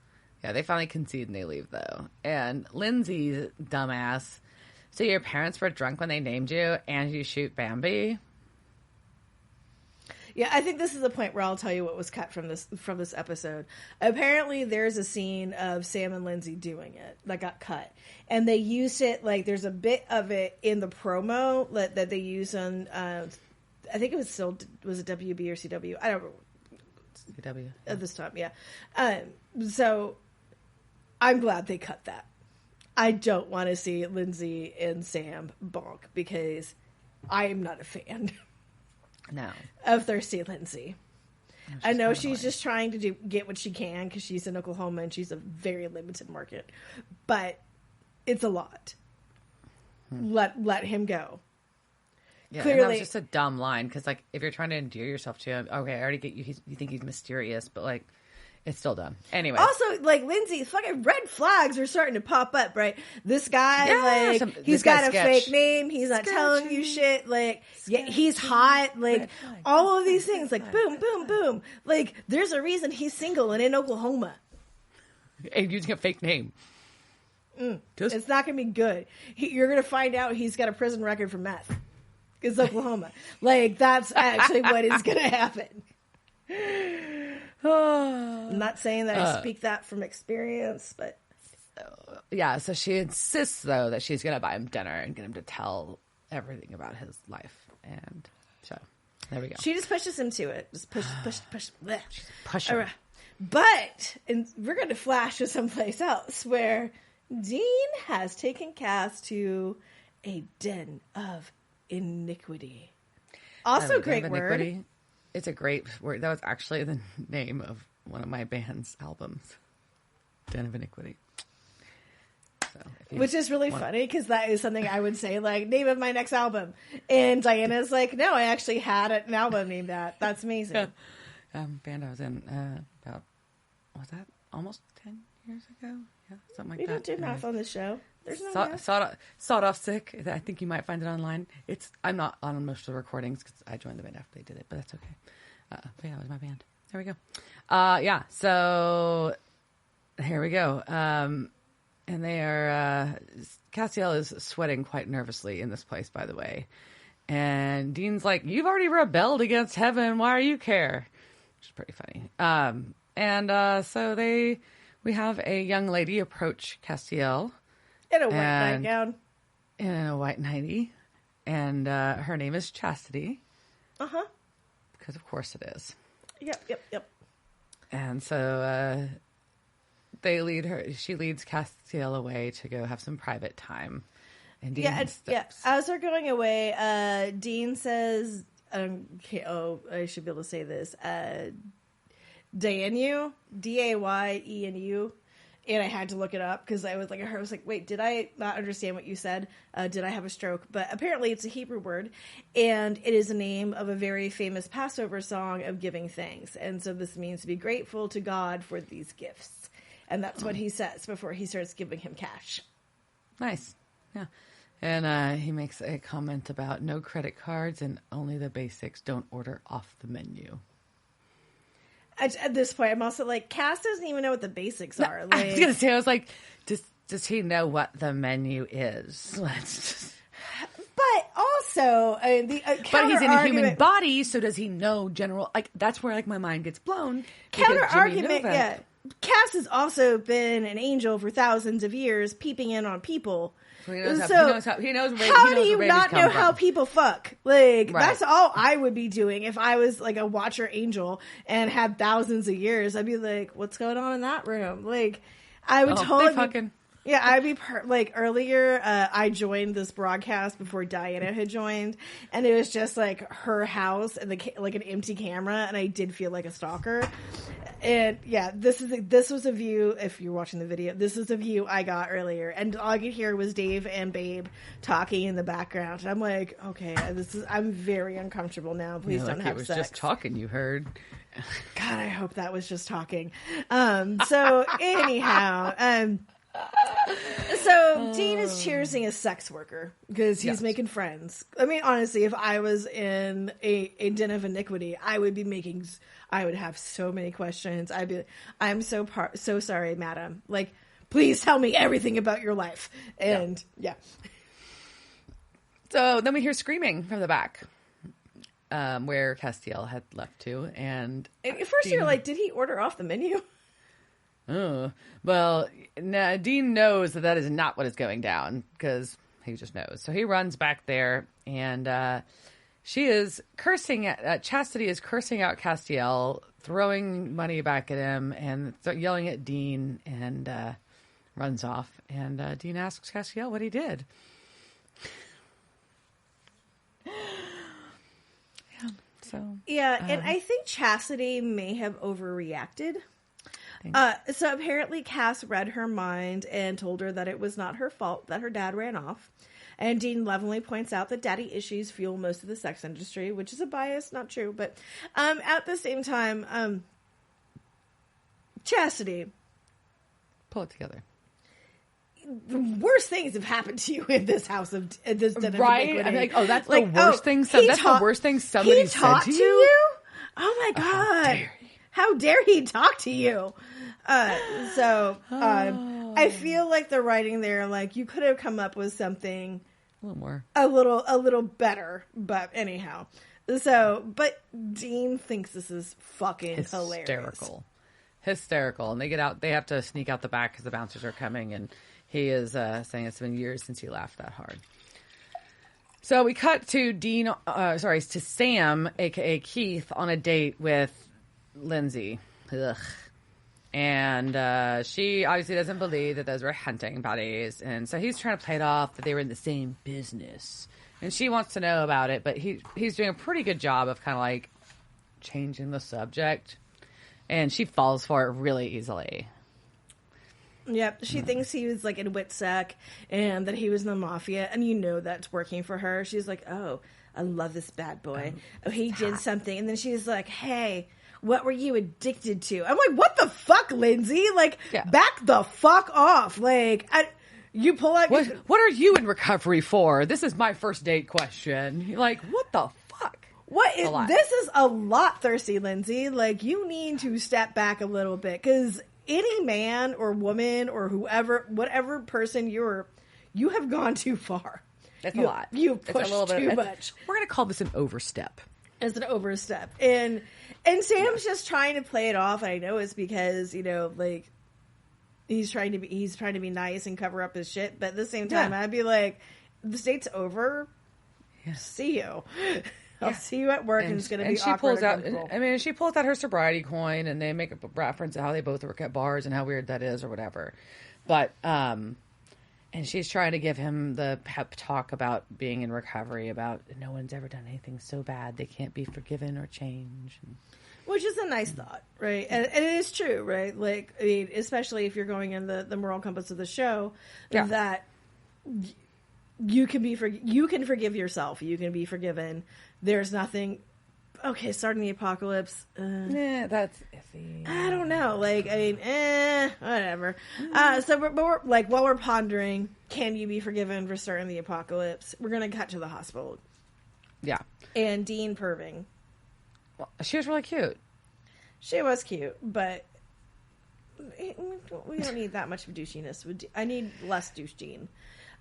Yeah, they finally concede and they leave though. And Lindsay's dumbass. So your parents were drunk when they named you, and you shoot Bambi? Yeah, I think this is the point where I'll tell you what was cut from this episode. Apparently, there's a scene of Sam and Lindsay doing it that got cut, and they used it like there's a bit of it in the promo that they use on. I think it was it WB or CW? I don't remember. CW at this time, yeah. So I'm glad they cut that. I don't want to see Lindsay and Sam bonk because I am not a fan. No. Of Thirsty Lindsay. I know she's just trying to get what she can because she's in Oklahoma and she's a very limited market, but it's a lot. Let him go. Yeah, clearly, and that was just a dumb line because, like, if you're trying to endear yourself to him, okay, I already get you. You think he's mysterious, but like. It's still dumb. Anyway. Also, like, Lindsay's fucking red flags are starting to pop up, right? This guy, he's got a fake name. He's not telling you shit. Like, yeah, he's hot. Like, all of these things. Like, boom, boom, boom. Like, there's a reason he's single and in Oklahoma. And using a fake name. It's not going to be good. You're going to find out he's got a prison record for meth. It's Oklahoma. Like, that's actually what is going to happen. I'm not saying that I speak that from experience, but yeah. So she insists though that she's gonna buy him dinner and get him to tell everything about his life, and so there we go. She just pushes him to it. Just push. Push her. But we're going to flash to someplace else where Dean has taken Cass to a den of iniquity. Also, great word. Iniquity. It's a great word. That was actually the name of one of my band's albums, Den of Iniquity. So, which is really funny because that is something I would say, like, name of my next album. And Diana's like, no, I actually had an album named that. That's amazing. Yeah. Band I was in about, was that almost 10 years ago? Yeah, something like that. We don't do math on this show. There's no math. Sawed Off Sick. I think you might find it online. I'm not on most of the recordings because I joined the band after they did it, but that's okay. But yeah, it was my band. There we go. Yeah, so here we go. And they are, Castiel is sweating quite nervously in this place, by the way. And Dean's like, you've already rebelled against heaven. Why do you care? Which is pretty funny. So we have a young lady approach Castiel. In a white nightgown. In a white nightie. And her name is Chastity. Uh-huh. Because of course it is. Yep. And so she leads Castiel away to go have some private time. And Dean as they're going away, Dean says, I should be able to say this, Dayenu, Dayenu. And I had to look it up because I was like, wait, did I not understand what you said? Did I have a stroke? But apparently it's a Hebrew word, and it is a name of a very famous Passover song of giving thanks. And so this means to be grateful to God for these gifts. And that's what he says before he starts giving him cash. Nice. Yeah. And he makes a comment about no credit cards and only the basics. Don't order off the menu. At this point, I'm also like, Cass doesn't even know what the basics are. Like, I was going to say, I was like, does he know what the menu is? But also, but he's in a human body, so does he know general? Like, that's where like my mind gets blown. Counter argument, yeah. Cass has also been an angel for thousands of years, peeping in on people. So he knows how do you not know how people fuck? Like, right. That's all I would be doing if I was like a watcher angel and had thousands of years. I'd be like, what's going on in that room? Like, I would totally yeah, I'd be like earlier. I joined this broadcast before Diana had joined, and it was just like her house and like an empty camera, and I did feel like a stalker. And yeah, this was a view, if you're watching the video, this is a view I got earlier. And all I could hear was Dave and Babe talking in the background. And I'm like, okay, I'm very uncomfortable now. Please don't have sex. It was just talking you heard. God, I hope that was just talking. So anyhow, so Dean is cheersing a sex worker because he's making friends. I mean, honestly, if I was in a den of iniquity, I would have so many questions. I'm so sorry, madam. Like, please tell me everything about your life. And yeah. So then we hear screaming from the back. Where Castiel had left to, and at first you're like, did he order off the menu? Oh, well, Dean knows that is not what is going down because he just knows. So he runs back there, and she is cursing at Chastity is cursing out Castiel, throwing money back at him, and yelling at Dean, and runs off. And Dean asks Castiel what he did. And I think Chastity may have overreacted. So apparently Cass read her mind and told her that it was not her fault that her dad ran off. And Dean lovingly points out that daddy issues fuel most of the sex industry, which is a bias, not true. But at the same time, Chastity, pull it together. The worst things have happened to you in this house of this den of iniquity. I'm like, that's the worst thing. That's the worst thing somebody said to you. Oh my god! How dare he talk to you? I feel like the writing there, like you could have come up with something a little more, a little better. But anyhow, but Dean thinks this is fucking hysterical, and they get out. They have to sneak out the back because the bouncers are coming and. He is saying it's been years since he laughed that hard. So we cut to to Sam, a.k.a. Keith, on a date with Lindsay. Ugh. And she obviously doesn't believe that those were hunting buddies. And so he's trying to play it off that they were in the same business. And she wants to know about it, but he's doing a pretty good job of kind of like changing the subject. And she falls for it really easily. Yep, she thinks he was like in WITSEC and that he was in the mafia, and that's working for her. She's like, oh, I love this bad boy. Oh, he did something. And then she's like, hey, what were you addicted to? I'm like, what the fuck, Lindsay? Like, back the fuck off. Like, you pull out... What are you in recovery for? This is my first date question. You're like, what the fuck? This is a lot, Thirsty Lindsay. Like, you need to step back a little bit, because... any man or woman or whatever person you have gone too far. That's a lot. You've pushed too much. We're going to call this an overstep. It's an overstep. And Sam's just trying to play it off. I know it's because, like he's trying to be nice and cover up his shit. But at the same time, I'd be like, the date's over. Yeah. See you. I'll see you at work, and it's going to be awkward. She pulls out her sobriety coin, and they make a reference to how they both work at bars and how weird that is or whatever. But, and she's trying to give him the pep talk about being in recovery, about no one's ever done anything so bad they can't be forgiven or changed. Which is a nice thought, right? And it is true, right? Like, I mean, especially if you're going in the moral compass of the show, that you can forgive yourself. You can be forgiven. There's nothing. Okay, starting the apocalypse. That's iffy. I don't know. Like, I mean, whatever. So we're like, while we're pondering, can you be forgiven for starting the apocalypse? We're gonna cut to the hospital. Yeah. And Dean perving. Well, she was really cute. She was cute, but we don't need that much of douchiness. I need less douche Dean.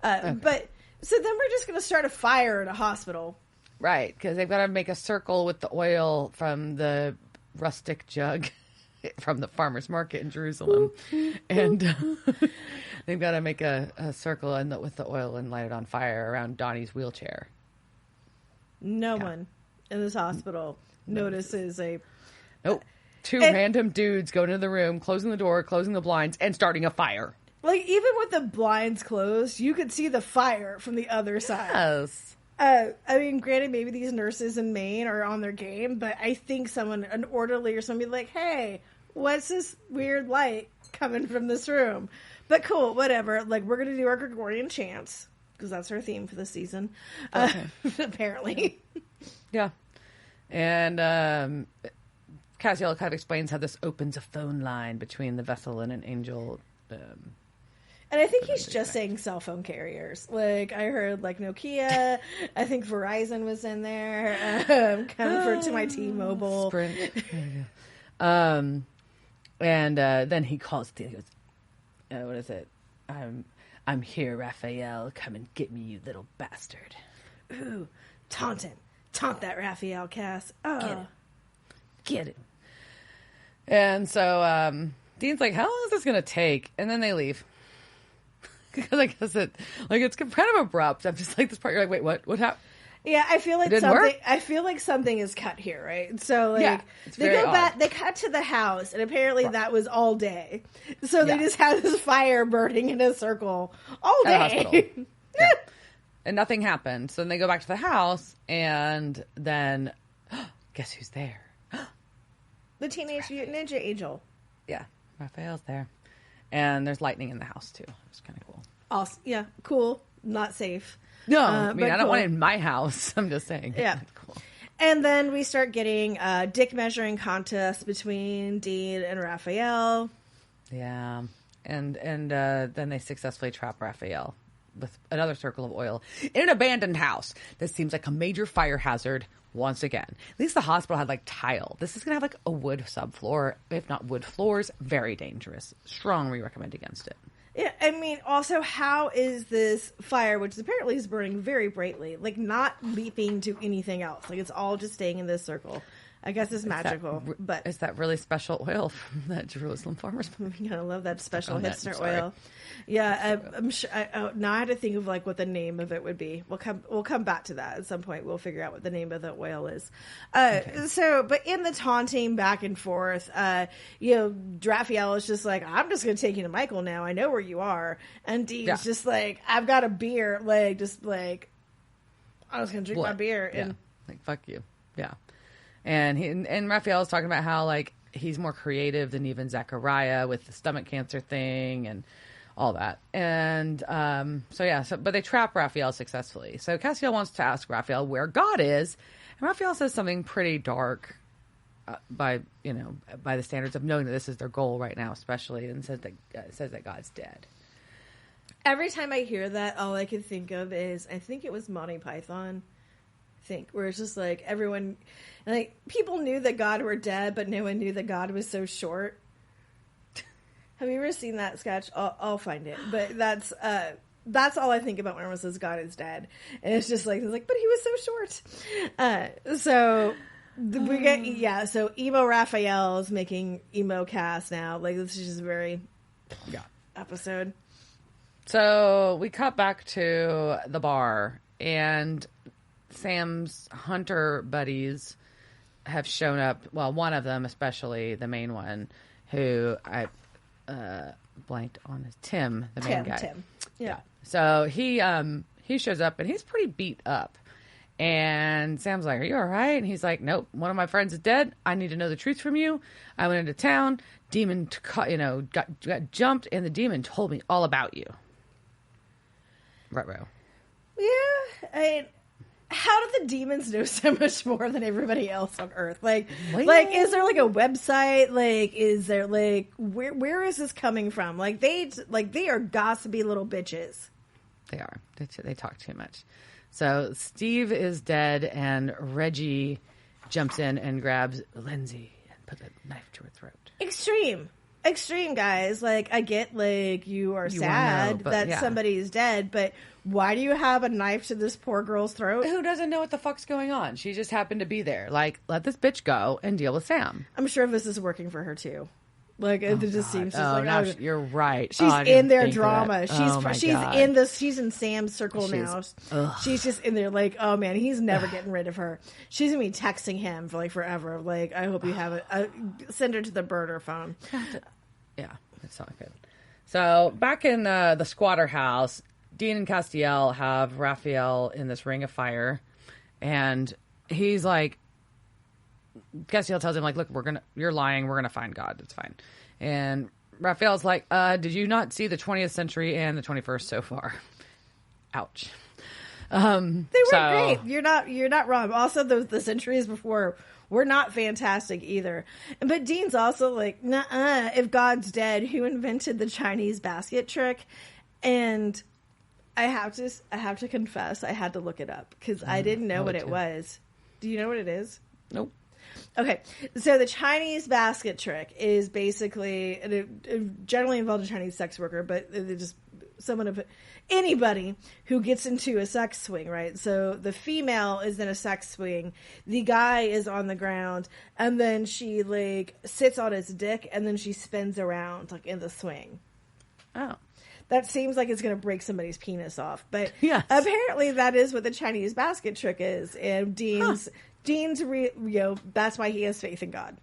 Okay. But so then we're just gonna start a fire at a hospital. Right, because they've got to make a circle with the oil from the rustic jug from the farmer's market in Jerusalem. And they've got to make a circle with the oil and light it on fire around Donnie's wheelchair. No one in this hospital notices two random dudes going into the room, closing the door, closing the blinds, and starting a fire. Like, even with the blinds closed, you could see the fire from the other side. Yes. I mean, granted, maybe these nurses in Maine are on their game, but I think an orderly or somebody like, hey, what's this weird light coming from this room? But cool, whatever. Like, we're going to do our Gregorian chants, because that's our theme for the season, apparently. Yeah. And Castiel kind of explains how this opens a phone line between the vessel and an angel. And I think he's just saying cell phone carriers. Like, I heard, like, Nokia. I think Verizon was in there. Coming to my T-Mobile. Sprint. And then he calls he goes, what is it? I'm here, Raphael. Come and get me, you little bastard. Ooh, taunt him. Taunt that Raphael, Cass. Oh. Get him. And so Dean's like, how long is this going to take? And then they leave. Because I guess it's kind of abrupt. I'm just like, this part, you're like, wait, what happened? Yeah, I feel like something. I feel like something is cut here, right? So like, yeah, they go back. They cut to the house, and apparently that was all day. So they just had this fire burning in a circle all day. Yeah. And nothing happened. So then they go back to the house, and then guess who's there? The Teenage Mutant Ninja Angel. Yeah, Raphael's there. And there's lightning in the house, too. It's kind of cool. Awesome. Yeah, cool. Not safe. No, I mean, I don't cool. want it in my house. I'm just saying. Yeah. Cool. And then we start getting a dick measuring contest between Dean and Raphael. Yeah. And then they successfully trap Raphael with another circle of oil in an abandoned house that seems like a major fire hazard once again. At least the hospital had like tile. This is going to have like a wood subfloor, if not wood floors. Very dangerous. Strongly recommend against it. Yeah, I mean, also, how is this fire, which apparently is burning very brightly, like not leaping to anything else? Like it's all just staying in this circle. I guess it's magical, but it's that really special oil from that Jerusalem farmers market. I love that special hipster oil. Yeah, I'm sure. Now I had to think of like what the name of it would be. We'll come back to that at some point. We'll figure out what the name of the oil is. Okay. So, but in the taunting back and forth, Raphael is just like, I'm just going to take you to Michael now. I know where you are, and Dee's just like, I've got a beer, like just like I was going to drink my beer, and like fuck you, yeah. And Raphael is talking about how like he's more creative than even Zechariah with the stomach cancer thing and all that. And but they trap Raphael successfully. So Castiel wants to ask Raphael where God is, and Raphael says something pretty dark by the standards of knowing that this is their goal right now, especially, and says that God's dead. Every time I hear that, all I can think of is I think it was Monty Python. Where it's just like everyone, like people knew that God were dead, but no one knew that God was so short. Have you ever seen that sketch? I'll find it, but that's all I think about when everyone says God is dead, and it's just like but he was so short. So we get so emo Raphael is making emo cast now. Like this is just very episode. So we cut back to the bar and Sam's hunter buddies have shown up. Well, one of them, especially the main one, who I blanked on, is Tim, the main guy. Tim, yeah. So he shows up and he's pretty beat up. And Sam's like, "Are you all right?" And he's like, "Nope. One of my friends is dead. I need to know the truth from you. I went into town. Demon, got jumped, and the demon told me all about you." Right, bro. Yeah, how do the demons know so much more than everybody else on Earth? Like, is there like a website? Like, is there like where is this coming from? Like they are gossipy little bitches. They are. They talk too much. So Steve is dead, and Reggie jumps in and grabs Lindsay and puts a knife to her throat. Extreme, guys. Like, I get, like, you are sad that somebody is dead, but why do you have a knife to this poor girl's throat? Who doesn't know what the fuck's going on? She just happened to be there. Like, let this bitch go and deal with Sam. I'm sure this is working for her, too. Like, it just seems just you're right. She's in their drama. She's in Sam's circle now. She's just in there like, oh man, he's never getting rid of her. She's gonna be texting him for like forever. Like, I hope you have it. Send her to the burner phone. Yeah, that's not good. So back in the squatter house, Dean and Castiel have Raphael in this ring of fire, and he's like, Castiel tells him, like, look, you're lying. We're going to find God. It's fine. And Raphael's like, did you not see the 20th century and the 21st so far? Ouch. They were great. You're not wrong. Also, the centuries before were not fantastic either. But Dean's also like, nuh-uh, if God's dead, who invented the Chinese basket trick? And I have to confess, I had to look it up because I didn't know what it was. Do you know what it is? Nope. Okay, so the Chinese basket trick is basically it generally involves a Chinese sex worker, but it just anybody who gets into a sex swing, right? So the female is in a sex swing, the guy is on the ground, and then she like sits on his dick, and then she spins around like in the swing. Oh. That seems like it's going to break somebody's penis off, but yes. Apparently that is what the Chinese basket trick is, and Dean's that's why he has faith in God.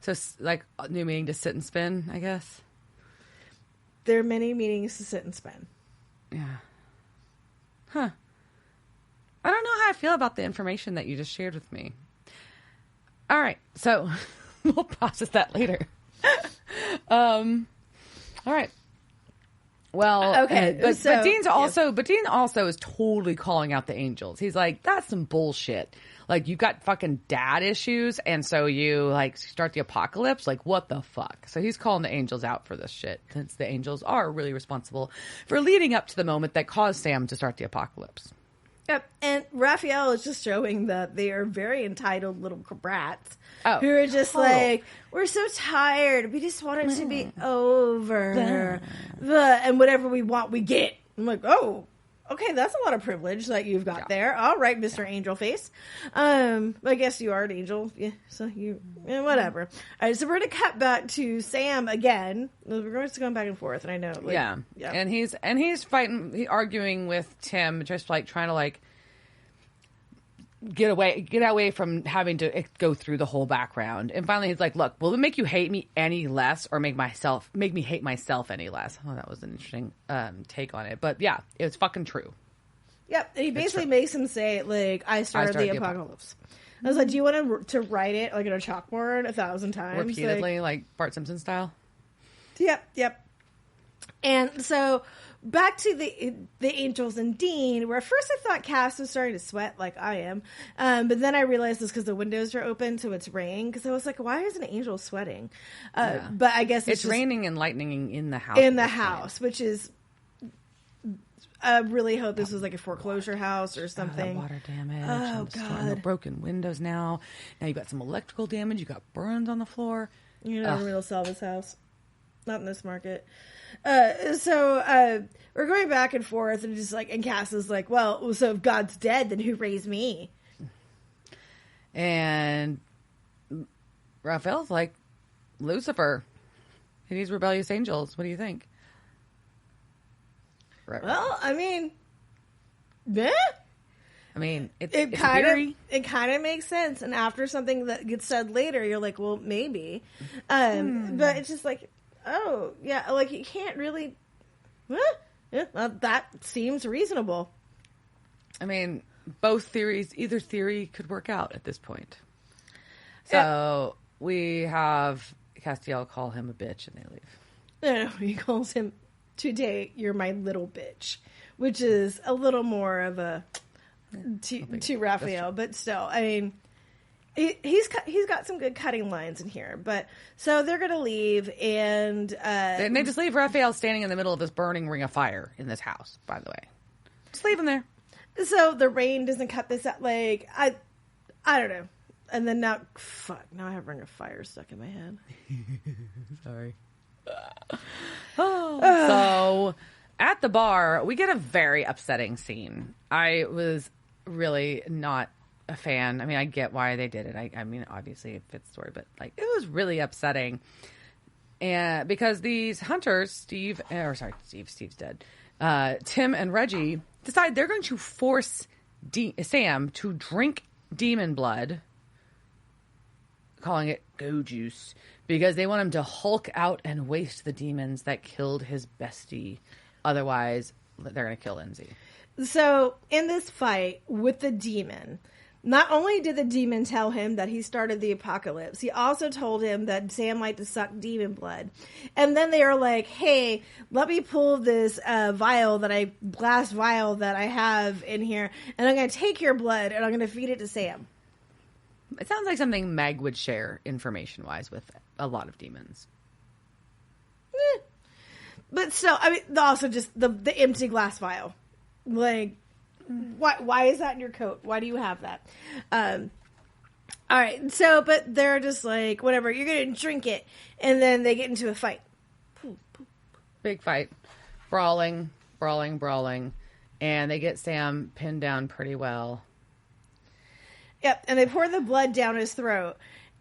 So, like, new meaning to sit and spin, I guess? There are many meanings to sit and spin. Yeah. Huh. I don't know how I feel about the information that you just shared with me. All right. So, we'll process that later. All right. Well, okay. But Dean also is totally calling out the angels. He's like, that's some bullshit. Like, you got fucking dad issues, and so you, like, start the apocalypse? Like, what the fuck? So he's calling the angels out for this shit, since the angels are really responsible for leading up to the moment that caused Sam to start the apocalypse. Yep, and Raphael is just showing that they are very entitled little brats who are just like, we're so tired. We just want it to be over. And whatever we want, we get. I'm like, oh, okay, that's a lot of privilege that you've got there. All right, Mr. Angel Face. I guess you are an angel. Yeah, so whatever. All right, so we're going to cut back to Sam again. We're just going back and forth, and I know. Like, yeah. And he's arguing with Tim, just like trying to like get away from having to go through the whole background. And finally he's like, look, will it make you hate me any less or make me hate myself any less? Oh, that was an interesting take on it. But yeah, it's fucking true. Yep. He basically makes him say, like, I started the apocalypse. I was like, do you want to write it like in a chalkboard 1,000 times? Repeatedly, like Bart Simpson style? Yep. And so back to the angels and Dean, where at first I thought Cass was starting to sweat like I am. But then I realized it's because the windows are open, so it's raining. Because I was like, why is an angel sweating? But I guess it's raining and lightning in the house. In the house, which is... I really hope this was like a foreclosure house or something. Water damage. Oh, God. Broken windows now. Now you've got some electrical damage. You got burns on the floor. You're never going to sell this house. Not in this market. So we're going back and forth, and just like, and Cass is like, well, so if God's dead, then who raised me? And Raphael's like, Lucifer. He needs rebellious angels. What do you think? Well, I mean, yeah. I mean, it kind of makes sense. And after something that gets said later, you're like, well, maybe. But it's just like, oh, yeah, like you can't really. That seems reasonable. I mean, either theory could work out at this point. So we have Castiel call him a bitch, and they leave. No, he calls him, today you're my little bitch, which is a little more of a to Raphael, but still, I mean, he's got some good cutting lines in here. But so they're gonna leave, and they just leave Raphael standing in the middle of this burning ring of fire in this house. By the way, just leave him there. So the rain doesn't cut this out. Like I don't know. And then now I have ring of fire stuck in my head. Sorry. So at the bar, we get a very upsetting scene. I was really not a fan. I mean, I get why they did it. I mean, obviously it fits the story, but like it was really upsetting. And because these hunters, Steve's dead. Tim and Reggie decide they're going to force Sam to drink demon blood, calling it go juice, because they want him to hulk out and waste the demons that killed his bestie. Otherwise, they're going to kill Lindsay. So in this fight with the demon, Not only did the demon tell him that he started the apocalypse, he also told him that Sam liked to suck demon blood. And then they are like, hey, let me pull this glass vial that I have in here, and I'm going to take your blood, and I'm going to feed it to Sam. It sounds like something Meg would share information-wise with a lot of demons. But still, I mean, also just the empty glass vial. Like... Why is that in your coat? Why do you have that? All right. So, but they're just like, whatever, you're going to drink it. And then they get into a fight. Big fight. Brawling. And they get Sam pinned down pretty well. Yep. And they pour the blood down his throat.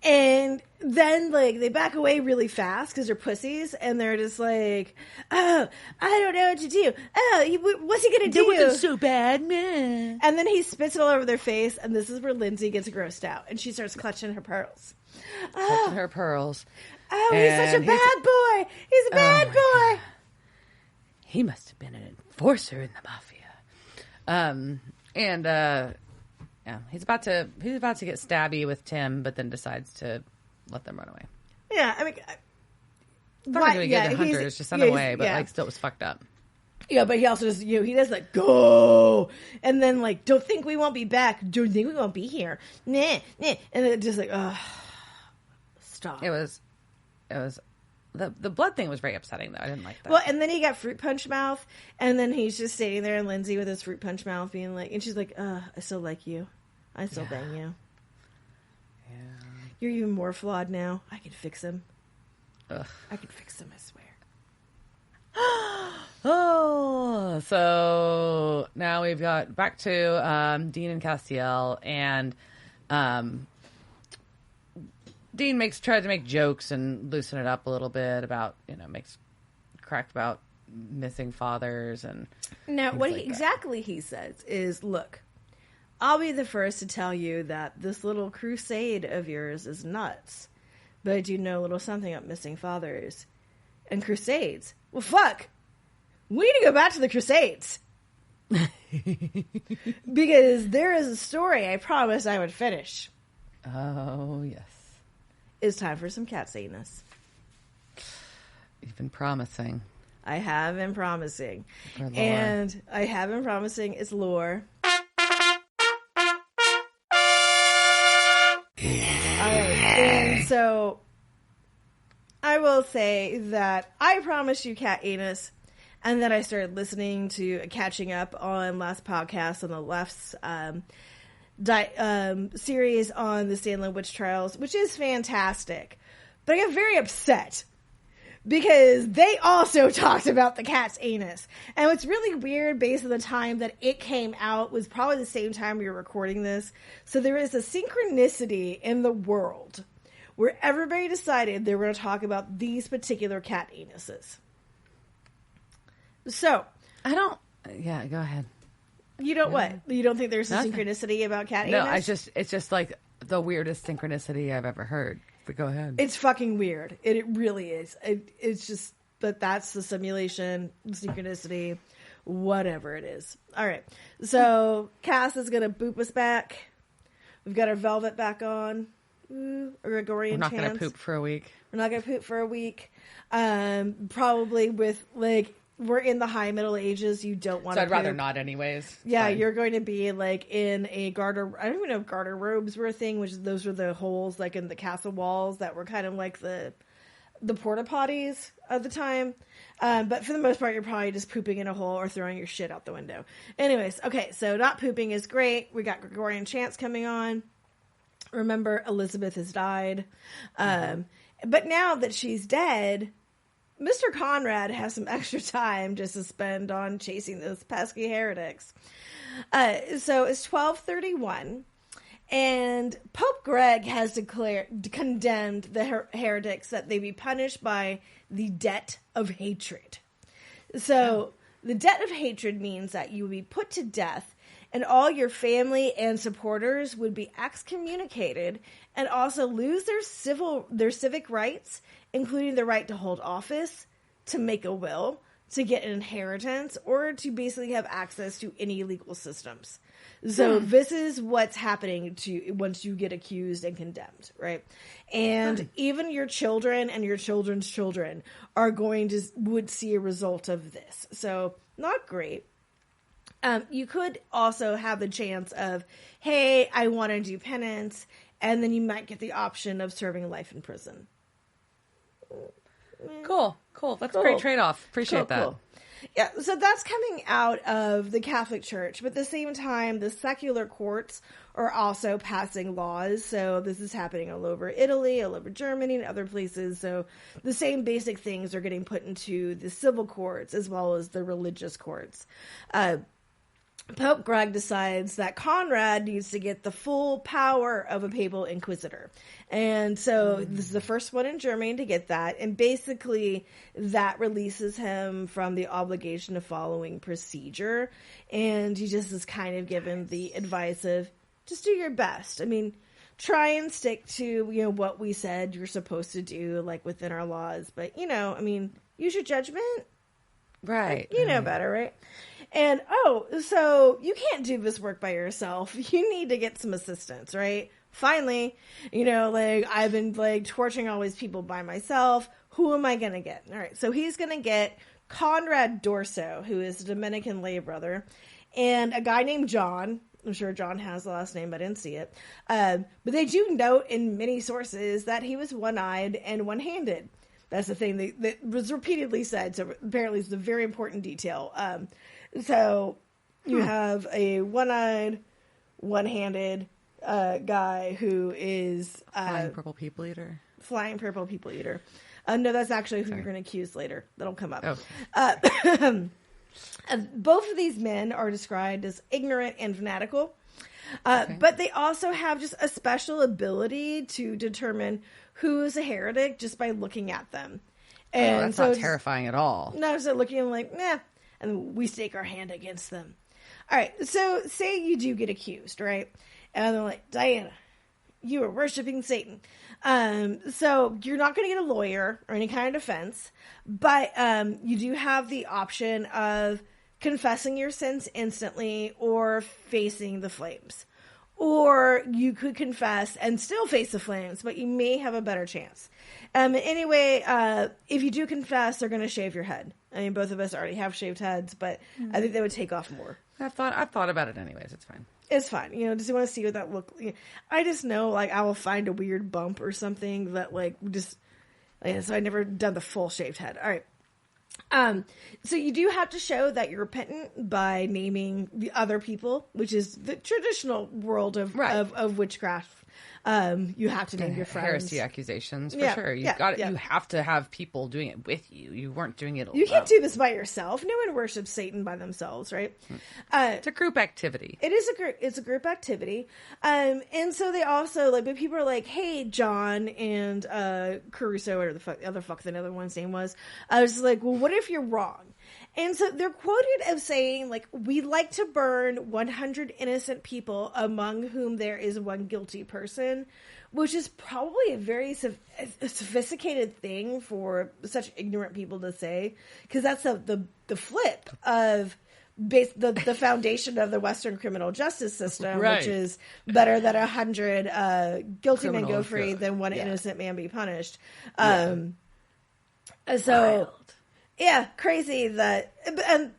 And then, like, they back away really fast because they're pussies. And they're just like, oh, I don't know what to do. Oh, what's he going to do? It wasn't so bad, man. And then he spits it all over their face. And this is where Lindsay gets grossed out. And she starts clutching her pearls. Clutching her pearls. Oh, he's such a bad boy. He's a bad boy. God. He must have been an enforcer in the mafia. Yeah, he's about to get stabby with Tim, but then decides to let them run away. Yeah, I mean, it's not really good to hunters, just send them away, but like still was fucked up. Yeah, but he also just he does like go, and then like don't think we won't be back. Don't think we won't be here. Nah, and then just like stop. It was the blood thing was very upsetting though. I didn't like that. Well, and then he got fruit punch mouth, and then he's just sitting there, and Lindsay with his fruit punch mouth being like, and she's like, I still like you. I still bang you. Yeah. You're even more flawed now. I can fix him. Ugh. I can fix him, I swear. Oh, so now we've got back to Dean and Castiel, and Dean tries to make jokes and loosen it up a little bit about, makes crack about missing fathers and now what exactly he says is, look, I'll be the first to tell you that this little crusade of yours is nuts, but I do know a little something about missing fathers and crusades. Well, fuck, we need to go back to the crusades because there is a story I promised I would finish. Oh yes. It's time for some cat sadness. You've been promising. I have been promising. And I have been promising it's lore. And so I will say that I promised you cat anus, and then I started catching up on last podcast on the left's series on the Salem witch trials, which is fantastic. But I got very upset because they also talked about the cat's anus. And what's really weird, based on the time that it came out, was probably the same time we were recording this. So there is a synchronicity in the world where everybody decided they were going to talk about these particular cat anuses. So yeah, go ahead. You don't what? You don't think there's a synchronicity about cat anus? No, it's just like the weirdest synchronicity I've ever heard. But go ahead. It's fucking weird. It really is. It's just that's the simulation, synchronicity, whatever it is. All right. So Cass is going to boop us back. We've got our velvet back on. Ooh, a Gregorian chants. We're not going to poop for a week. We're not going to poop for a week. Probably with like... We're in the high Middle Ages. You don't want to. So I'd rather not, anyways. Yeah, fine. You're going to be like in a garter. I don't even know if garter robes were a thing. Those were the holes like in the castle walls that were kind of like the porta potties of the time. But for the most part, you're probably just pooping in a hole or throwing your shit out the window. Anyways, okay, so not pooping is great. We got Gregorian chants coming on. Remember, Elizabeth has died, but now that she's dead, Mr. Konrad has some extra time just to spend on chasing those pesky heretics. So it's 1231, and Pope Greg has condemned the heretics that they be punished by the debt of hatred. So the debt of hatred means that you would be put to death, and all your family and supporters would be excommunicated and also lose their civic rights, including the right to hold office, to make a will, to get an inheritance, or to basically have access to any legal systems. So this is what's happening to once you get accused and condemned, right? And even your children and your children's children are would see a result of this. So not great. You could also have the chance of, hey, I want to do penance, and then you might get the option of serving life in prison. Cool. That's a great trade-off. Appreciate that. Cool. Yeah, so that's coming out of the Catholic Church, but at the same time, the secular courts are also passing laws. So this is happening all over Italy, all over Germany, and other places. So the same basic things are getting put into the civil courts as well as the religious courts. Pope Greg decides that Konrad needs to get the full power of a papal inquisitor. And so this is the first one in Germany to get that. And basically that releases him from the obligation of following procedure. And he just is kind of given the advice of just do your best. I mean, try and stick to, what we said you're supposed to do, like within our laws. But, use your judgment. Right. You know better, right? And, so you can't do this work by yourself. You need to get some assistance, right? Finally, I've been, torturing all these people by myself. Who am I going to get? All right, so he's going to get Konrad Dorso, who is a Dominican lay brother, and a guy named John. I'm sure John has the last name, but I didn't see it. But they do note in many sources that he was one-eyed and one-handed. That's the thing that was repeatedly said, so apparently it's a very important detail. So you have a one-eyed, one-handed guy who is... Flying Purple People Eater? Flying Purple People Eater. No, that's actually who you're going to accuse later. That'll come up. Oh. Both of these men are described as ignorant and fanatical. But they also have just a special ability to determine who is a heretic just by looking at them. And that's not terrifying at all. No, so looking like, and we stake our hand against them. All right, so say you do get accused, right? And they're like, Diana, you are worshiping Satan. So you're not going to get a lawyer or any kind of defense, but you do have the option of confessing your sins instantly or facing the flames. Or you could confess and still face the flames, but you may have a better chance. Anyway, if you do confess, they're going to shave your head. I mean, both of us already have shaved heads, but I think they would take off more. I've thought about it anyways. It's fine. It's fine. Just want to see what that look like. I just know, I will find a weird bump or something that, so I never done the full shaved head. All right. So you do have to show that you're repentant by naming the other people, which is the traditional world of witchcraft. You have to name your friends. Heresy accusations, for sure. You have to have people doing it with you. You weren't doing it alone. You can't do this by yourself. No one worships Satan by themselves, right? It's a group activity. It's a group activity. And so they also, but people are like, hey, John and Caruso, or the other one's name was. I was like, well, what if you're wrong? And so they're quoted as saying, we like to burn 100 innocent people among whom there is one guilty person, which is probably a very sophisticated thing for such ignorant people to say, because that's the flip of the foundation of the Western criminal justice system, right. Which is better that 100 guilty men go free than one innocent man be punished. Wild. Yeah, crazy that, and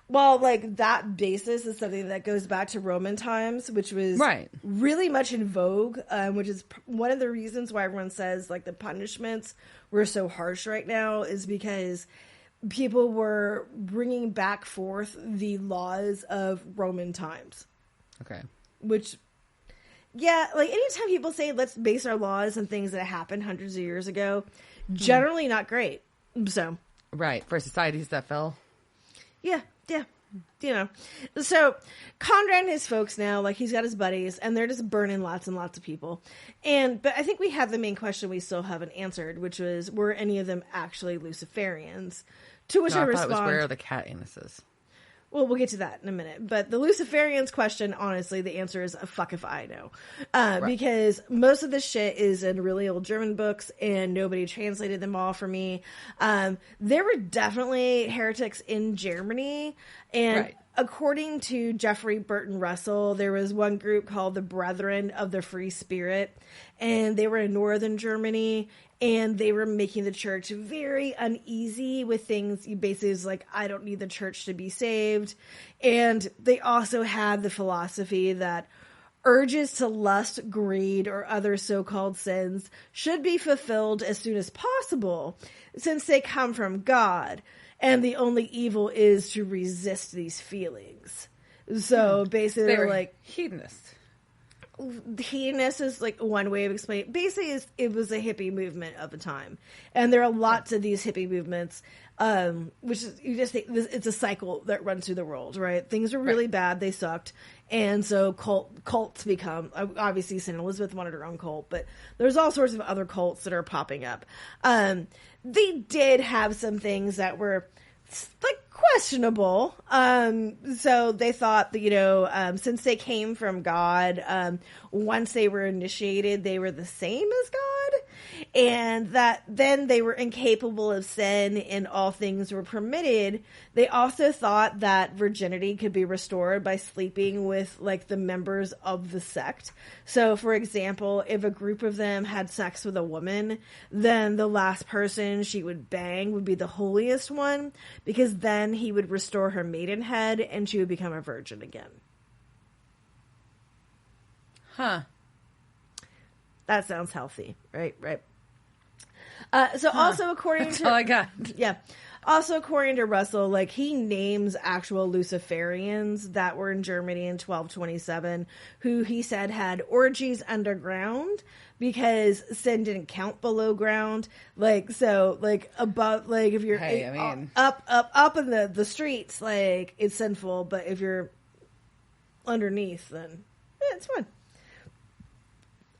while that basis is something that goes back to Roman times, which was really much in vogue, which is one of the reasons why everyone says the punishments were so harsh right now is because people were bringing back forth the laws of Roman times. Okay. Which, anytime people say let's base our laws on things that happened hundreds of years ago, generally not great. So. Right, for societies that fell. Yeah. So Konrad and his folks now, he's got his buddies, and they're just burning lots and lots of people. But I think we have the main question we still haven't answered, which was, were any of them actually Luciferians? To which I respond, it was where are the cat anuses? Well, we'll get to that in a minute. But the Luciferians question, honestly, the answer is a fuck if I know. Because most of this shit is in really old German books, and nobody translated them all for me. There were definitely heretics in Germany, and according to Jeffrey Burton Russell, there was one group called the Brethren of the Free Spirit, and they were in northern Germany, and they were making the church very uneasy with things. Basically, it was like, I don't need the church to be saved. And they also had the philosophy that urges to lust, greed, or other so-called sins should be fulfilled as soon as possible, since they come from God. And the only evil is to resist these feelings. So basically, they were like hedonists. Hedonist is like one way of explaining. Basically, it was a hippie movement of the time, and there are lots of these hippie movements. Which is, you just think it's a cycle that runs through the world, right? Things were really bad; they sucked, and so cults become. Obviously, St. Elizabeth wanted her own cult, but there's all sorts of other cults that are popping up. They did have some things that were like questionable. So they thought that, since they came from God, once they were initiated, they were the same as God, and that then they were incapable of sin and all things were permitted. They also thought that virginity could be restored by sleeping with like the members of the sect. So for example, if a group of them had sex with a woman, then the last person she would bang would be the holiest one, because then he would restore her maidenhead and she would become a virgin again. Huh. That sounds healthy, right? Also according That's to... all I got. Yeah. Also, according to Russell, like, he names actual Luciferians that were in Germany in 1227, who he said had orgies underground because sin didn't count below ground. Like, so, like, above, like, if you're up in the streets, like, it's sinful, but if you're underneath, then it's fine.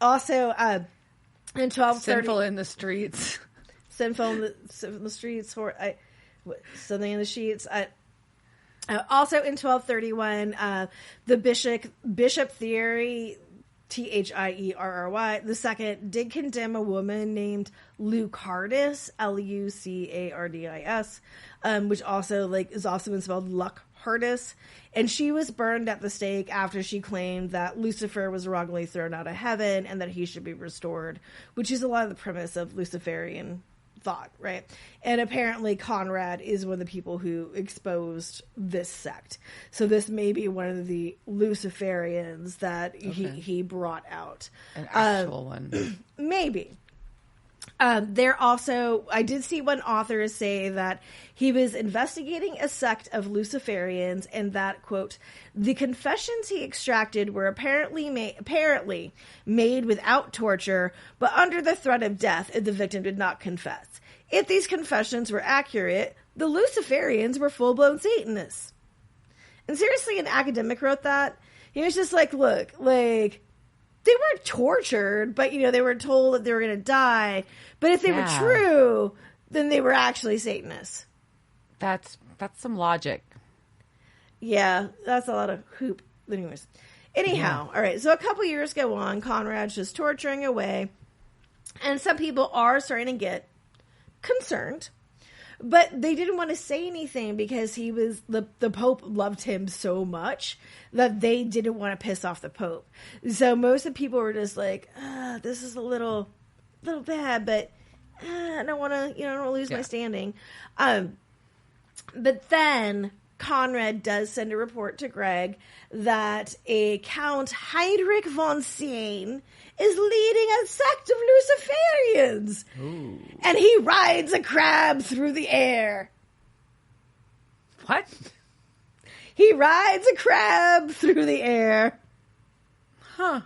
Also, in 1230... Sinful in the streets. Sinful in the streets, or something in the sheets. Also in 1231, the Bishop Thierry, Thierry II, did condemn a woman named Lucardis, Lucardis, which also is also been spelled Lucardis, and she was burned at the stake after she claimed that Lucifer was wrongly thrown out of heaven and that he should be restored, which is a lot of the premise of Luciferian thought, right? And apparently Konrad is one of the people who exposed this sect. So this may be one of the Luciferians that he brought out. An actual one. Maybe. There also, I did see one author say that he was investigating a sect of Luciferians and that, quote, the confessions he extracted were apparently made without torture, but under the threat of death if the victim did not confess. If these confessions were accurate, the Luciferians were full-blown Satanists. And seriously, an academic wrote that. He was just like, look, like, they weren't tortured, but, they were told that they were going to die. But if they were true, then they were actually Satanists. That's some logic. Yeah, that's a lot of hoop. Anyhow, all right. So a couple years go on. Konrad's just torturing away. And some people are starting to get concerned. But they didn't want to say anything because he was the Pope loved him so much that they didn't want to piss off the Pope. So most of the people were just like, this is a little bad, but I don't want to, I don't want to lose my standing. But then Konrad does send a report to Greg that a Count Heinrich von Steen is leading a sect of Luciferians. Ooh. And he rides a crab through the air. What? He rides a crab through the air. Huh.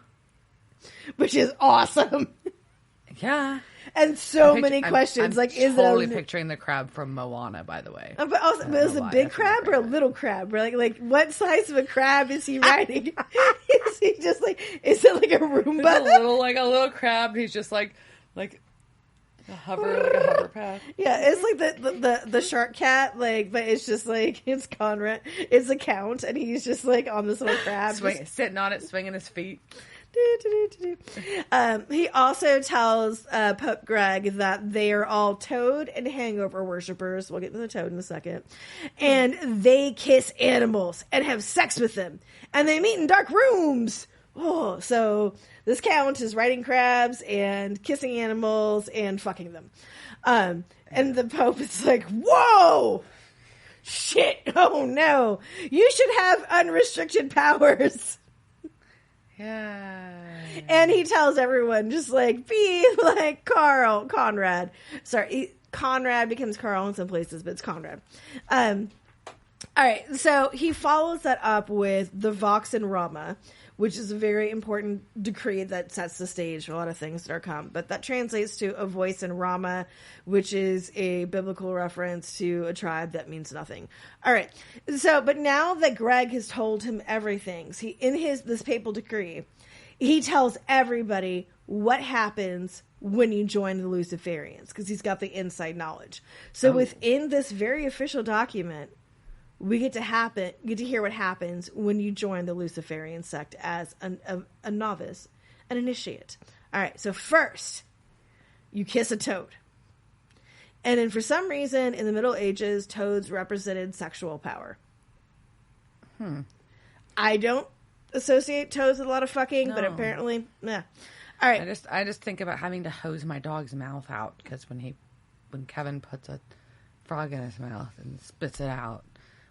Which is awesome. Yeah. And so many questions. I'm is totally it picturing the crab from Moana, by the way. But also, it was a big crab or a little crab? Like what size of a crab is he riding? Is he just is it like a Roomba? It's a little crab. He's just like a hover path. Yeah, it's like the shark cat, but it's just it's Konrad. It's a count, and he's just on this little crab, sitting on it, swinging his feet. He also tells Pope Greg that they are all toad and hangover worshippers. We'll get to the toad in a second. And they kiss animals and have sex with them. And they meet in dark rooms. Oh, so this count is riding crabs and kissing animals and fucking them. And the Pope is like, whoa! Shit! Oh no! You should have unrestricted powers. Yeah. And he tells everyone, just like, be like Konrad. Sorry, Konrad becomes Carl in some places, but it's Konrad. All right, so he follows that up with the Vox and Rama, which is a very important decree that sets the stage for a lot of things that are come. But that translates to a voice in Rama, which is a biblical reference to a tribe that means nothing. All right. So, but now that Greg has told him everything, this papal decree, he tells everybody what happens when you join the Luciferians, because he's got the inside knowledge. So within this very official document, we get to hear what happens when you join the Luciferian sect as a novice, an initiate. All right, so first, you kiss a toad. And then for some reason, in the Middle Ages, toads represented sexual power. I don't associate toads with a lot of fucking, but apparently, yeah. All right. I just think about having to hose my dog's mouth out, because when Kevin puts a frog in his mouth and spits it out,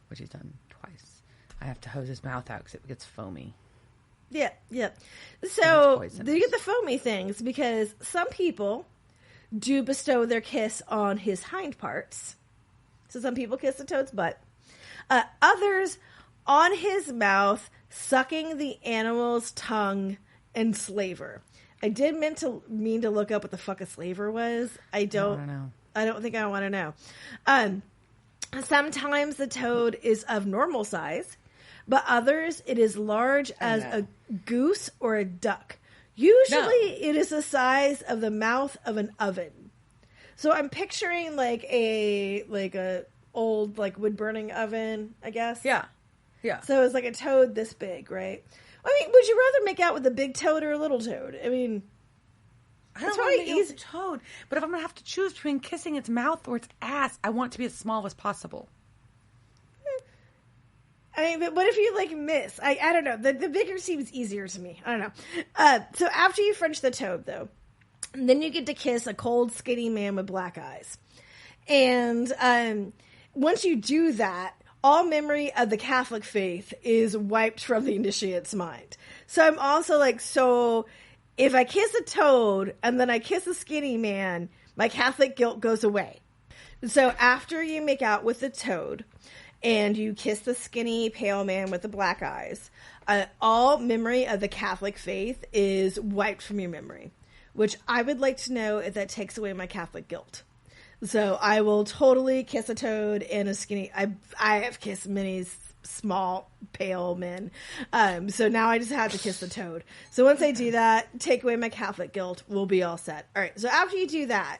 which he's done twice, I have to hose his mouth out because it gets foamy. Yeah. So you get the foamy things because some people do bestow their kiss on his hind parts. So some people kiss the toad's butt. Others on his mouth, sucking the animal's tongue and slaver. I did mean to look up what the fuck a slaver was. I don't know. I don't think I want to know. Sometimes the toad is of normal size, but others it is large as a goose or a duck. Usually it is the size of the mouth of an oven. So I'm picturing like a old like wood burning oven, I guess. Yeah. So it's like a toad this big, right? I mean, would you rather make out with a big toad or a little toad? I mean, I don't want to use a toad, but if I'm going to have to choose between kissing its mouth or its ass, I want it to be as small as possible. I mean, but what if you, like, miss? I don't know. The bigger seems easier to me. I don't know. So after you French the toad, though, then you get to kiss a cold, skinny man with black eyes. And once you do that, all memory of the Catholic faith is wiped from the initiate's mind. So I'm also like, if I kiss a toad and then I kiss a skinny man, my Catholic guilt goes away. So after you make out with the toad and you kiss the skinny pale man with the black eyes, all memory of the Catholic faith is wiped from your memory, which I would like to know if that takes away my Catholic guilt. So I will totally kiss a toad and a skinny. I have kissed many small pale men, so now I just have to kiss the toad. So once I do that, take away my Catholic guilt, we'll be all set. All right, so after you do that,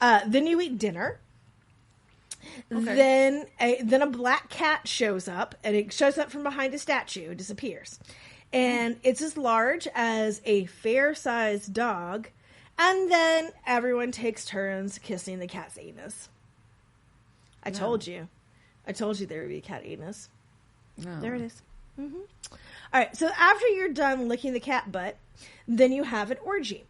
then you eat dinner. Okay. Then a black cat shows up, and it shows up from behind a statue. It disappears, and it's as large as a fair-sized dog. And then everyone takes turns kissing the cat's anus. I told you there would be a cat anus. No. There it is. Mm-hmm. All right. So after you're done licking the cat butt, then you have an orgy.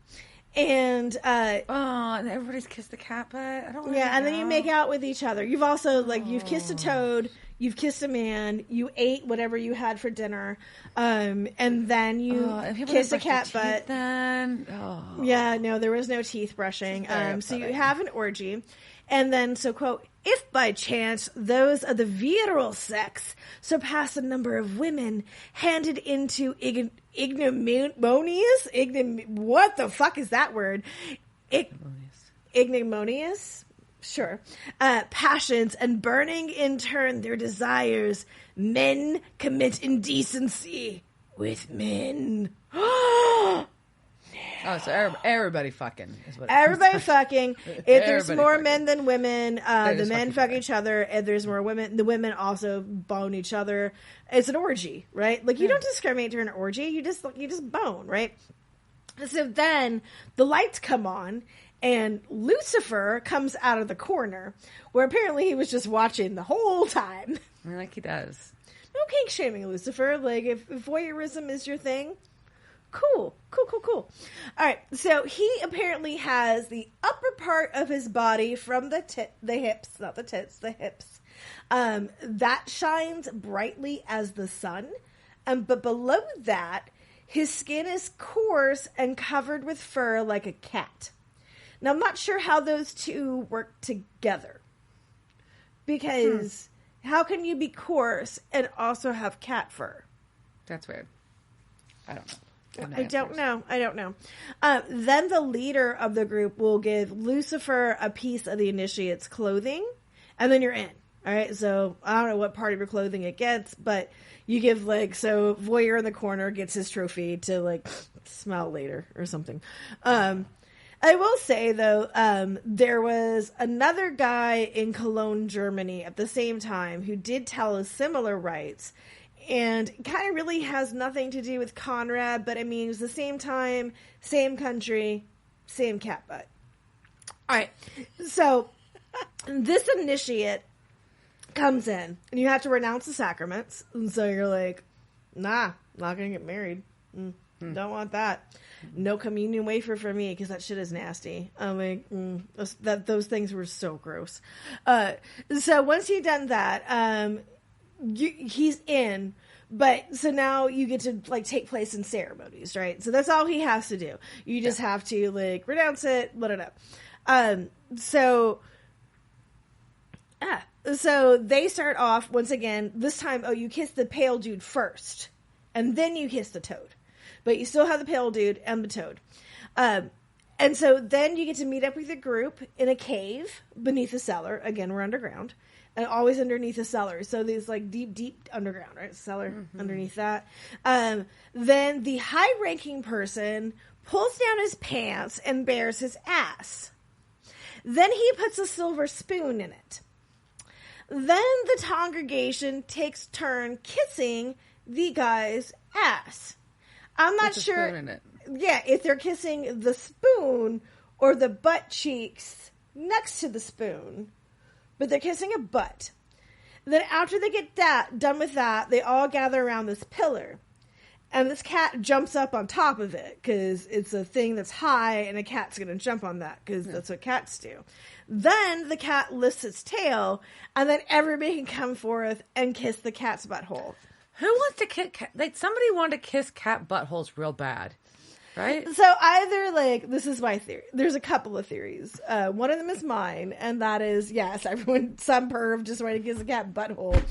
And and everybody's kissed the cat butt. I don't. And then you make out with each other. You've also you've kissed a toad. You've kissed a man. You ate whatever you had for dinner, and then you kiss a cat butt. Yeah, no, there was no teeth brushing. So you have an orgy, and then quote, if by chance those of the virile sex surpass the number of women handed into ignominious. What the fuck is that word? Ignominious. Sure. Passions and burning in turn their desires, men commit indecency with men. No. Oh, so everybody fucking is what Everybody fucking. If there's Everybody more fucking. men than women, the men fuck together. each other. If there's more women, the women also bone each other. It's an orgy, right? Like you don't discriminate during an orgy. You just bone, right? So then the lights come on and Lucifer comes out of the corner where apparently he was just watching the whole time. Like he does. No kink shaming, Lucifer. Like if voyeurism is your thing, cool. All right. So he apparently has the upper part of his body from the hips, not the tits, the hips, that shines brightly as the sun. But below that, his skin is coarse and covered with fur like a cat. Now, I'm not sure how those two work together. Because how can you be coarse and also have cat fur? That's weird. I don't know. I don't know. Then the leader of the group will give Lucifer a piece of the initiate's clothing, and then you're in. All right, so I don't know what part of your clothing it gets, but you give so voyeur in the corner gets his trophy to smell later or something. I will say though, there was another guy in Cologne, Germany at the same time who did tell us similar rites. And kind of really has nothing to do with Konrad, but I mean, it was the same time, same country, same cat butt. All right. So this initiate comes in and you have to renounce the sacraments. And so you're like, nah, not going to get married. Don't want that. No communion wafer for me because that shit is nasty. I'm like, those things were so gross. So once you've done that, he's in, but so now you get to take place in ceremonies, right? So that's all he has to do. You just have to renounce it, let it up. So they start off once again. This time, you kiss the pale dude first, and then you kiss the toad, but you still have the pale dude and the toad. And so then you get to meet up with a group in a cave beneath a cellar. Again, we're underground. And always underneath a cellar. So there's deep underground, right? Cellar underneath that. Then the high-ranking person pulls down his pants and bares his ass. Then he puts a silver spoon in it. Then the congregation takes turn kissing the guy's ass. I'm not sure. Spoon in it. Yeah, if they're kissing the spoon or the butt cheeks next to the spoon. But they're kissing a butt. Then after they get done with that, they all gather around this pillar. And this cat jumps up on top of it because it's a thing that's high and a cat's going to jump on that because that's what cats do. Then the cat lifts its tail and then everybody can come forth and kiss the cat's butthole. Who wants to kiss cat? Somebody wanted to kiss cat buttholes real bad. Right? So either this is my theory. There's a couple of theories. One of them is mine, and that is, yes, some perv just wanted to kiss a cat butthole,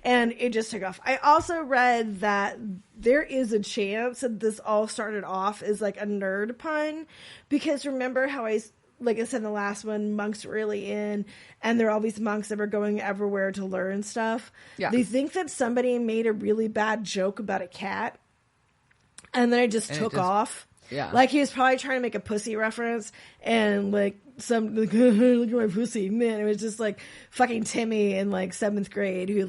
and it just took off. I also read that there is a chance that this all started off as a nerd pun, because remember how I said in the last one, monks were really in, and there are all these monks that were going everywhere to learn stuff. Yeah. They think that somebody made a really bad joke about a cat, and then it just took off. Yeah. He was probably trying to make a pussy reference and look at my pussy. Man, it was just fucking Timmy in 7th grade who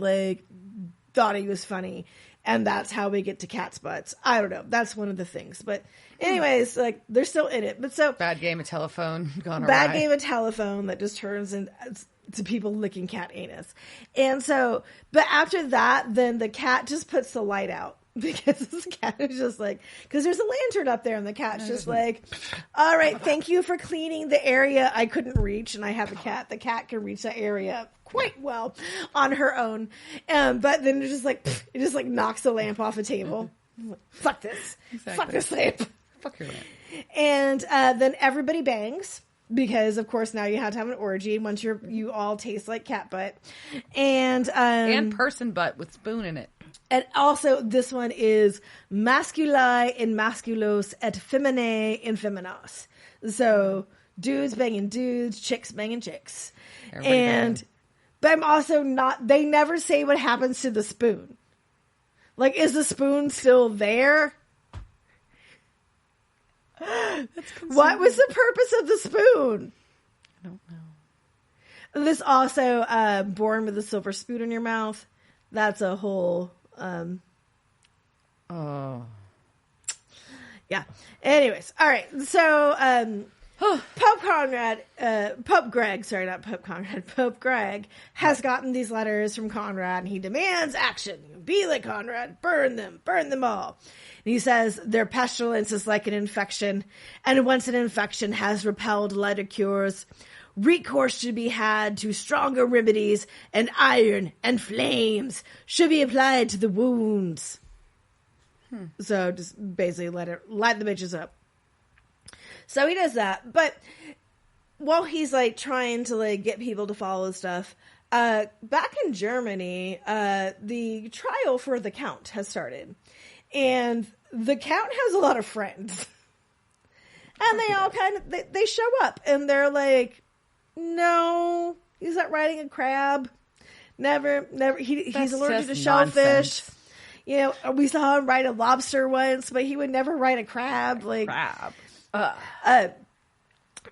thought he was funny. And that's how we get to cat's butts. I don't know. That's one of the things. But anyways, they're still in it. But so bad game of telephone gone awry. Bad game of telephone that just turns into people licking cat anus. And so, but after that, then the cat just puts the light out. Because this cat is just because there's a lantern up there and the cat's just all right, thank you for cleaning the area I couldn't reach. And I have a cat. The cat can reach that area quite well on her own. But then it just knocks the lamp off a table. Fuck this. Exactly. Fuck this lamp. Fuck your lamp. And then everybody bangs. Because of course now you have to have an orgy once you all taste like cat butt. And person butt with spoon in it. And also, this one is masculi in masculos et feminae in feminas. So, dudes banging dudes, chicks banging chicks. But I'm also not, they never say what happens to the spoon. Is the spoon still there? What was the purpose of the spoon? I don't know. This also, born with a silver spoon in your mouth. That's a whole, yeah. Anyways. All right. So, Pope Greg has gotten these letters from Konrad, and he demands action. Be like Konrad, burn them all. And he says their pestilence is like an infection, and once an infection has repelled lighter cures, recourse should be had to stronger remedies, and iron and flames should be applied to the wounds. So just basically light the bitches up. So he does that, but while he's like trying to like get people to follow stuff, back in Germany, the trial for the Count has started, and the Count has a lot of friends, and they all kind of they show up, and they're like, "No, he's not riding a crab. Never. He's allergic to shellfish." Nonsense. You know, we saw him ride a lobster once, but he would never ride a crab. Like crab.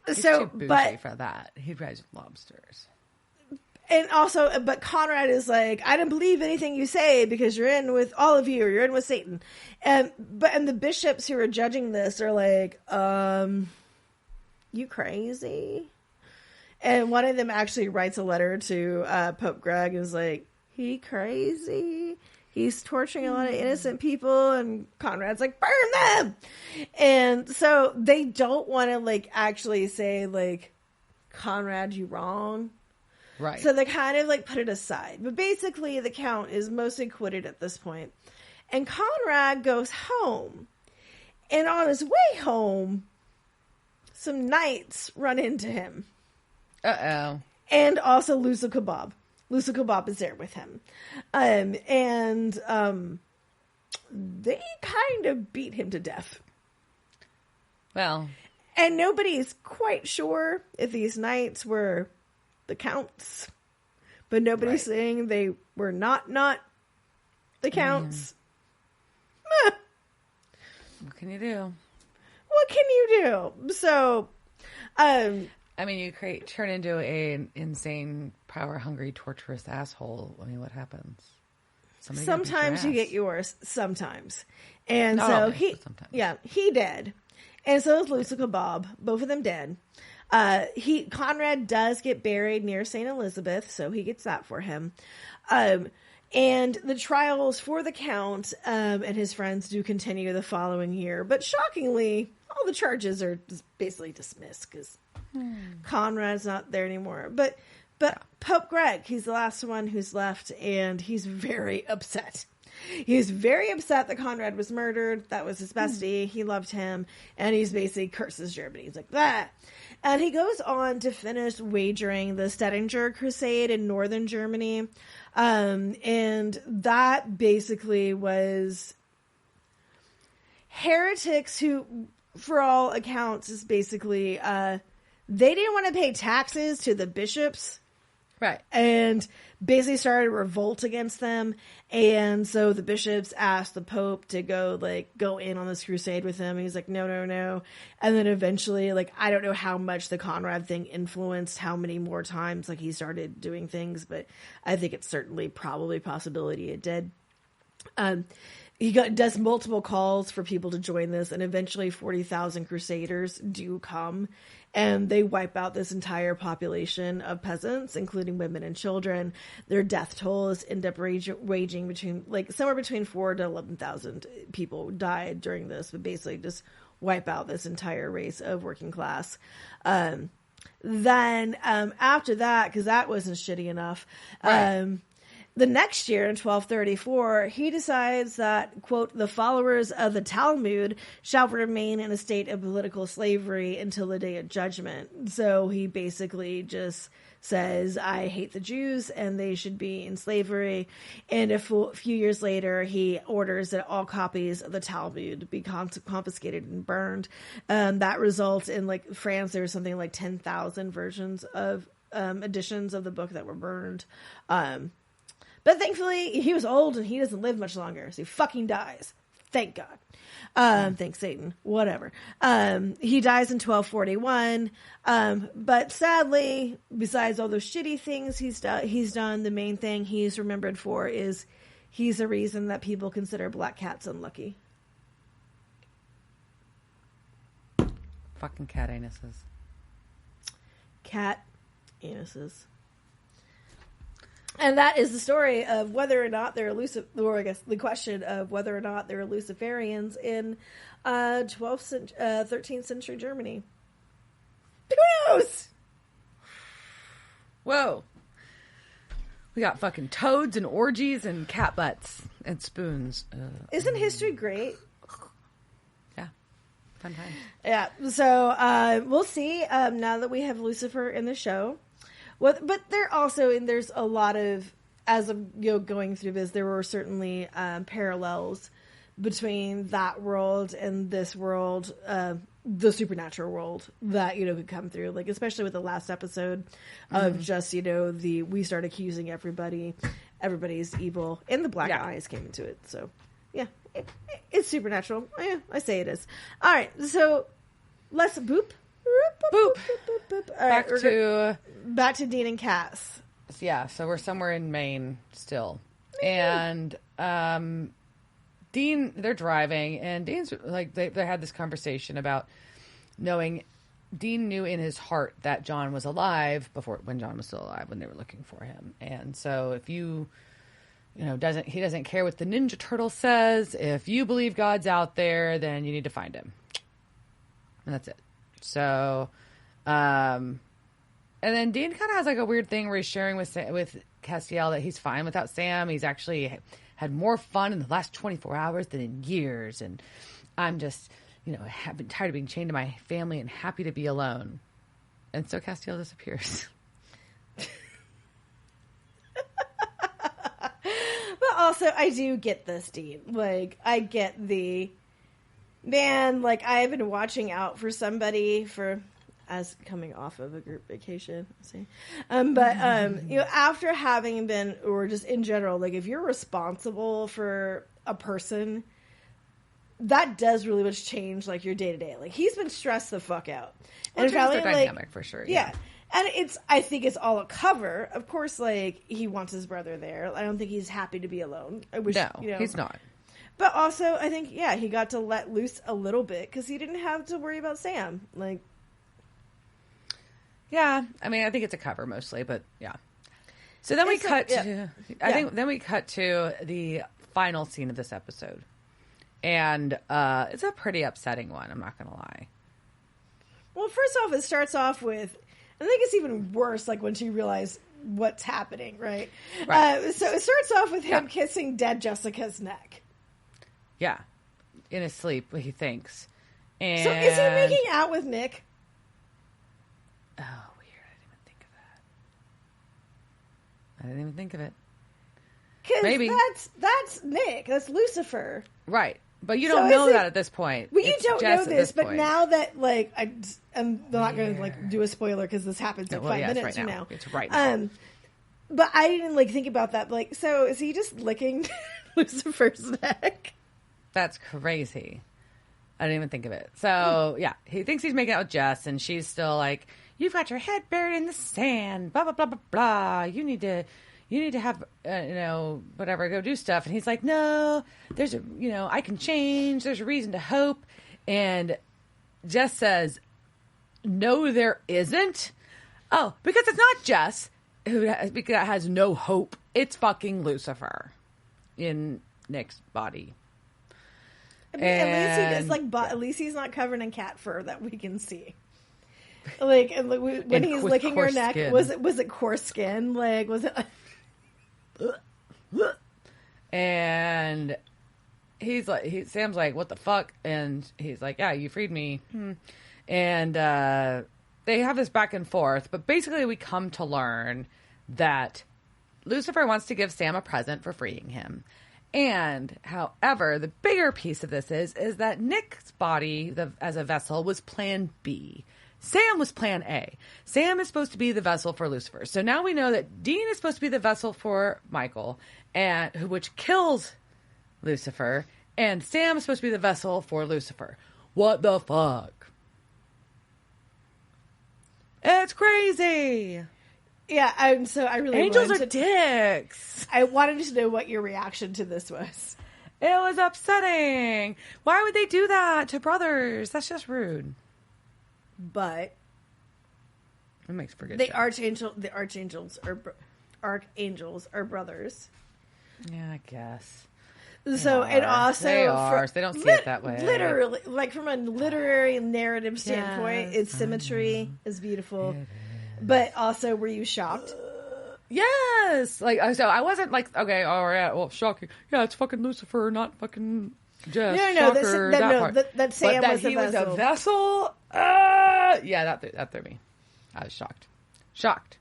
He's so, too bougie but for that. He rides lobsters. And also, but Konrad is like, I don't believe anything you say because you're in with all of you, or you're in with Satan. And the bishops who are judging this are like, you crazy? And one of them actually writes a letter to Pope Greg and is like, he crazy? He's torturing a lot of innocent people, and Konrad's like, burn them! And so they don't want to, like, actually say, like, Konrad, you wrong. Right. So they kind of, like, put it aside. But basically, the Count is mostly acquitted at this point. And Konrad goes home. And on his way home, some knights run into him. Uh-oh. And also Lusa Kebab. Lusa Kebab is there with him. They kind of beat him to death. Well. And nobody's quite sure if these knights were the Counts. But nobody's saying they were not the Counts. What can you do? What can you do? So, I mean, you turn into an insane, power-hungry, torturous asshole. I mean, what happens? Sometimes you get yours. Sometimes. And Not so always, sometimes. he dead. And so is Lusa Kebab. Both of them dead. Konrad does get buried near St. Elizabeth, so he gets that for him. And the trials for the Count and his friends do continue the following year. But shockingly, all the charges are just basically dismissed because Konrad's not there anymore. But Pope Greg, he's the last one who's left, and he's very upset. He's very upset that Konrad was murdered. That was his bestie. He loved him. And he's basically curses Germany. He's like, bah. And he goes on to finish wagering the Stedinger Crusade in northern Germany. And that basically was heretics who, for all accounts, is basically, they didn't want to pay taxes to the bishops. Right. And basically started a revolt against them. And so the bishops asked the Pope to go in on this crusade with him. And he's like, no. And then eventually, I don't know how much the Konrad thing influenced how many more times, he started doing things. But I think it's certainly probably a possibility it did. He does multiple calls for people to join this. And eventually 40,000 crusaders do come. And they wipe out this entire population of peasants, including women and children. Their death tolls end up raging between, somewhere between 4,000 to 11,000 people died during this, but basically just wipe out this entire race of working class. Then after that, because that wasn't shitty enough, right. The next year, in 1234, he decides that, quote, the followers of the Talmud shall remain in a state of political slavery until the day of judgment. So he basically just says, I hate the Jews and they should be in slavery. And a few years later, he orders that all copies of the Talmud be confiscated and burned. That results in, France, there was something like 10,000 versions of editions of the book that were burned. But thankfully, he was old and he doesn't live much longer, so he fucking dies. Thank God. Thanks, Satan. Whatever. He dies in 1241. But sadly, besides all those shitty things he's done, the main thing he's remembered for is he's the reason that people consider black cats unlucky. Fucking cat anuses. Cat anuses. And that is the story of whether or not they're or I guess the question of whether or not there are Luciferians in 13th century Germany. Who knows? Whoa. We got fucking toads and orgies and cat butts and spoons. Isn't history great? Yeah. Fun times. Yeah. So we'll see now that we have Lucifer in the show. Well, but there's a lot of, as I'm going through this, there were certainly parallels between that world and this world, the supernatural world that, could come through, like, especially with the last episode of just, we start accusing everybody's evil, and the black eyes came into it. So, yeah, it's supernatural. Yeah, I say it is. All right, so let's boop. Boop. All right, Back to Dean and Cass. Yeah, so we're somewhere in Maine still. And Dean, they're driving, and Dean's like, they had this conversation about Dean knew in his heart that John was alive when John was still alive, when they were looking for him. And so if he doesn't care what the Ninja Turtle says. If you believe God's out there, then you need to find him. And that's it. So, and then Dean kind of has like a weird thing where he's sharing with Castiel that he's fine without Sam. He's actually had more fun in the last 24 hours than in years. And I'm just, have been tired of being chained to my family and happy to be alone. And so Castiel disappears. But also, I do get this, Dean. Like, I get man, like, I've been watching out for somebody as coming off of a group vacation. After having been, or just in general, like, if you're responsible for a person, that does really much change, like, your day to day. Like, he's been stressed the fuck out, and probably their dynamic for sure. Yeah. And I think it's all a cover. Of course, like, he wants his brother there. I don't think he's happy to be alone. I wish, he's not. But also, I think, he got to let loose a little bit because he didn't have to worry about Sam. Like, yeah, I mean, I think it's a cover mostly, but yeah. So then we cut to the final scene of this episode, and it's a pretty upsetting one. I'm not gonna lie. Well, first off, it starts off with, I think it's even worse, like, when she realized what's happening, right? So it starts off with him kissing dead Jessica's neck. Yeah, in his sleep, he thinks. And so is he making out with Nick? Oh, weird. I didn't even think of it. Because maybe that's Nick. That's Lucifer. Right. But you don't know that at this point. Well, you don't know this, but now that, like, I'm not going to, like, do a spoiler because this happens in 5 minutes from now. It's right now. But I didn't, like, think about that. Like, so is he just licking Lucifer's neck? That's crazy. I didn't even think of it. So, yeah, he thinks he's making out with Jess, and she's still like, you've got your head buried in the sand, blah, blah, blah, blah, blah. You need to have, whatever, go do stuff. And he's like, no, there's I can change. There's a reason to hope. And Jess says, no, there isn't. Oh, because it's not Jess who has no hope. It's fucking Lucifer in Nick's body. I mean, at least he's not covered in cat fur that we can see. Like, and when he's licking her neck, skin. was it coarse skin? Like, was it? And Sam's like, what the fuck? And he's like, yeah, you freed me. And they have this back and forth, but basically we come to learn that Lucifer wants to give Sam a present for freeing him. And, however, the bigger piece of this is that Nick's body as a vessel was plan B. Sam was plan A. Sam is supposed to be the vessel for Lucifer. So now we know that Dean is supposed to be the vessel for Michael, which kills Lucifer. And Sam's supposed to be the vessel for Lucifer. What the fuck? It's crazy. Yeah, I really Angels are dicks. I wanted to know what your reaction to this was. It was upsetting. Why would they do that to brothers? That's just rude. But it makes for good. The archangels are brothers. Yeah, I guess. So and also they are. They don't see it that way. Literally, like from a literary narrative standpoint, its symmetry is beautiful. But also, were you shocked? Yes. Like, so I wasn't like, okay, all right, well, shocking. Yeah, it's fucking Lucifer, not fucking Jess. Shocker, that Sam but was that he was a vessel. Yeah, that threw me. I was shocked,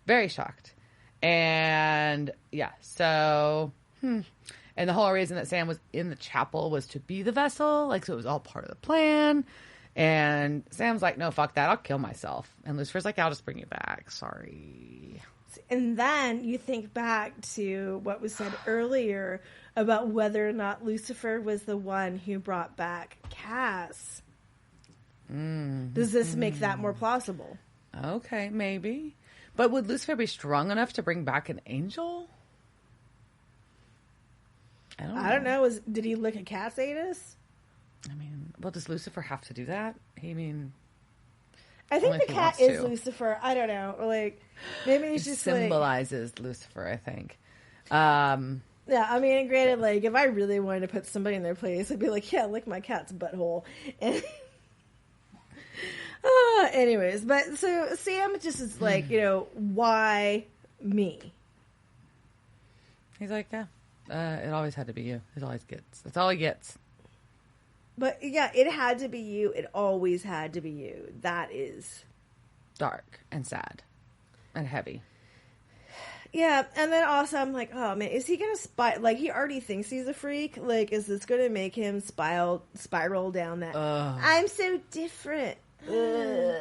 very shocked, and yeah. So, and the whole reason that Sam was in the chapel was to be the vessel, like, so it was all part of the plan. And Sam's like, no, fuck that, I'll kill myself. And Lucifer's like, I'll just bring you back. Sorry. And then you think back to what was said earlier about whether or not Lucifer was the one who brought back Cass. Does this make that more plausible? Okay, maybe. But would Lucifer be strong enough to bring back an angel? I don't know. Did he lick a cat's anus? I mean, well, does Lucifer have to do that? I think the cat is Lucifer. I don't know. Like, maybe it's just symbolizes Lucifer, I think. Yeah, I mean, granted, like, if I really wanted to put somebody in their place, I'd be like, yeah, lick my cat's butthole. And anyways, but so Sam just is like, why me? He's like, yeah, it always had to be you. It always gets. That's all he gets. But yeah, it had to be you. It always had to be you. That is dark and sad and heavy. Yeah, and then also I'm like, oh man, is he gonna like, he already thinks he's a freak. Like, is this gonna make him spiral down that? I'm so different. Yeah.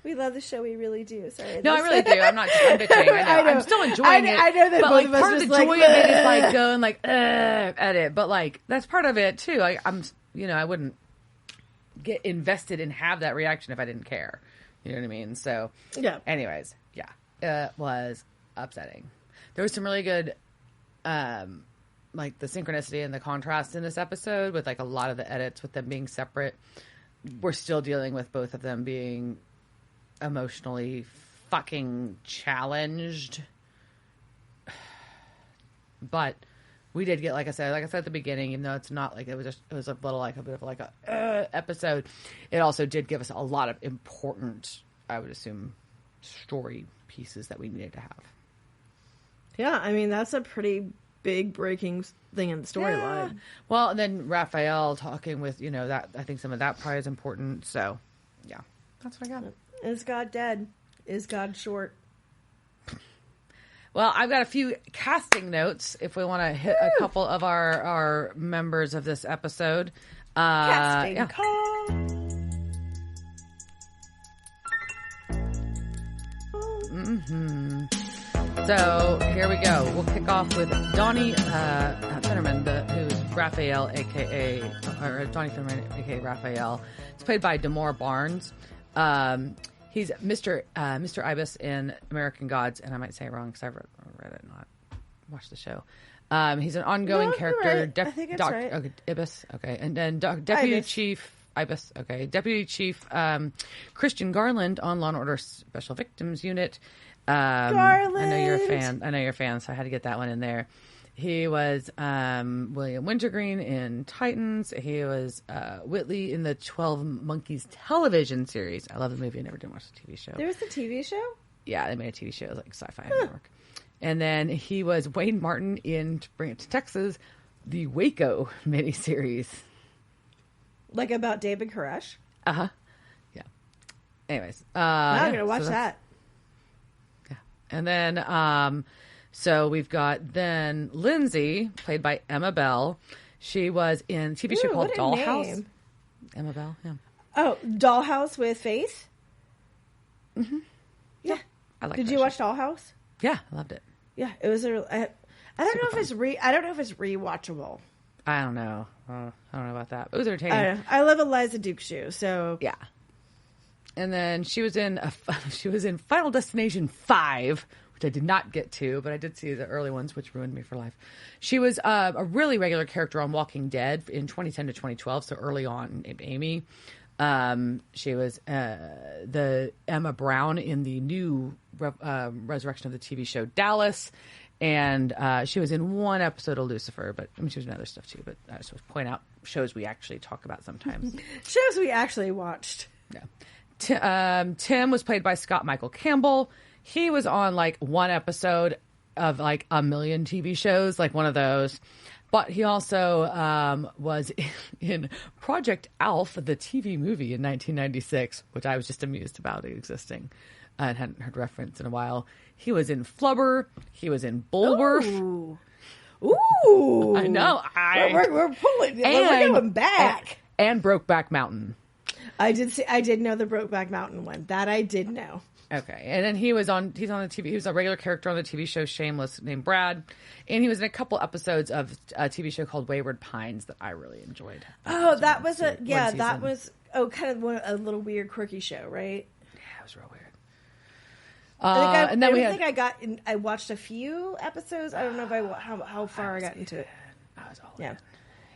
We love the show. We really do. Sorry. No, I really do. I'm bitching. I know. I'm still enjoying it. I know that, but both like of us part of the like, joy of it is like going like at it. But like that's part of it too. Like I wouldn't get invested and have that reaction if I didn't care. You know what I mean? So yeah. Anyways, yeah, it was upsetting. There was some really good, like the synchronicity and the contrast in this episode with like a lot of the edits with them being separate. We're still dealing with both of them being emotionally fucking challenged, but we did get, like I said at the beginning, even though it's not like it was a little like a bit of like a episode, it also did give us a lot of important, I would assume, story pieces that we needed to have. Yeah, I mean, that's a pretty big breaking thing in the storyline. Yeah. Well, and then Raphael talking with, that, I think some of that probably is important. So yeah, that's what I got. Is God dead? Is God short? Well, I've got a few casting notes if we want to hit a couple of our members of this episode. Casting call. Mm-hmm. So here we go. We'll kick off with Donnie Finnerman, who's Raphael, or Donnie Finnerman, aka Raphael. It's played by Damore Barnes. He's Mr. Ibis in American Gods, and I might say it wrong because I've read it, not watched the show. He's an ongoing character. Right. I think it's right. Okay, Ibis. Okay, and then Deputy Ibis. Chief Ibis. Okay, Deputy Chief Christian Garland on Law and Order Special Victims Unit. Garland. I know you're a fan, so I had to get that one in there. He was William Wintergreen in Titans. He was Whitley in the 12 Monkeys television series. I love the movie. I never did watch the TV show. There was a TV show? Yeah, they made a TV show. It was like sci-fi network. And then he was Wayne Martin in, to bring it to Texas, the Waco miniseries. Like about David Koresh? Uh-huh. Yeah. Anyways. I'm going to watch that. Yeah. And then... so we've got then Lindsay, played by Emma Bell. She was in a TV show called Dollhouse. Name. Emma Bell, yeah. Oh, Dollhouse with Faith? Mm-hmm. Yeah. I like. Did you watch Dollhouse? Yeah, I loved it. Yeah, it was I don't know if it's rewatchable. I don't know. I don't know about that. It was entertaining. I love Eliza Dushku, so yeah. And then she was in Final Destination 5, which I did not get to, but I did see the early ones, which ruined me for life. She was a really regular character on Walking Dead in 2010 to 2012, so early on, Amy. She was the Emma Brown in the new resurrection of the TV show Dallas. And she was in one episode of Lucifer, but I mean, she was in other stuff too. But I just want to point out shows we actually talk about sometimes. Shows we actually watched. Yeah. Tim was played by Scott Michael Campbell. He was on like one episode of like a million TV shows, like one of those. But he also was in Project Alf, the TV movie in 1996, which I was just amused about it existing. I hadn't heard reference in a while. He was in Flubber. He was in Bulworth. Ooh. I know. We're pulling. We're going back. And Brokeback Mountain. I did know the Brokeback Mountain one. That I did know. Okay. And then he's on the TV. He was a regular character on the TV show Shameless named Brad. And he was in a couple episops of a TV show called Wayward Pines that I really enjoyed. That was a little weird, quirky show, right? Yeah, it was real weird. I watched a few episodes. I don't know how far I got into it. I was all in.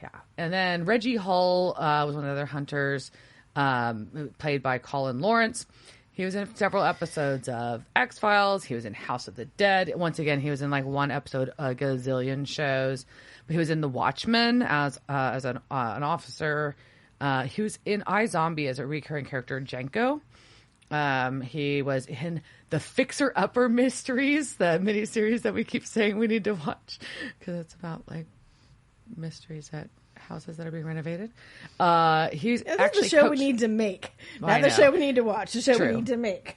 Yeah. And then Reggie Hull was one of the other hunters, played by Colin Lawrence. He was in several episodes of X-Files. He was in House of the Dead. Once again, he was in like one episode of a gazillion shows. But he was in The Watchmen as an officer. He was in iZombie as a recurring character, Jenko. He was in the Fixer Upper Mysteries, the miniseries that we keep saying we need to watch because it's about like mysteries at houses that are being renovated. He's actually the show we need to make, not the show we need to watch. The show we need to make.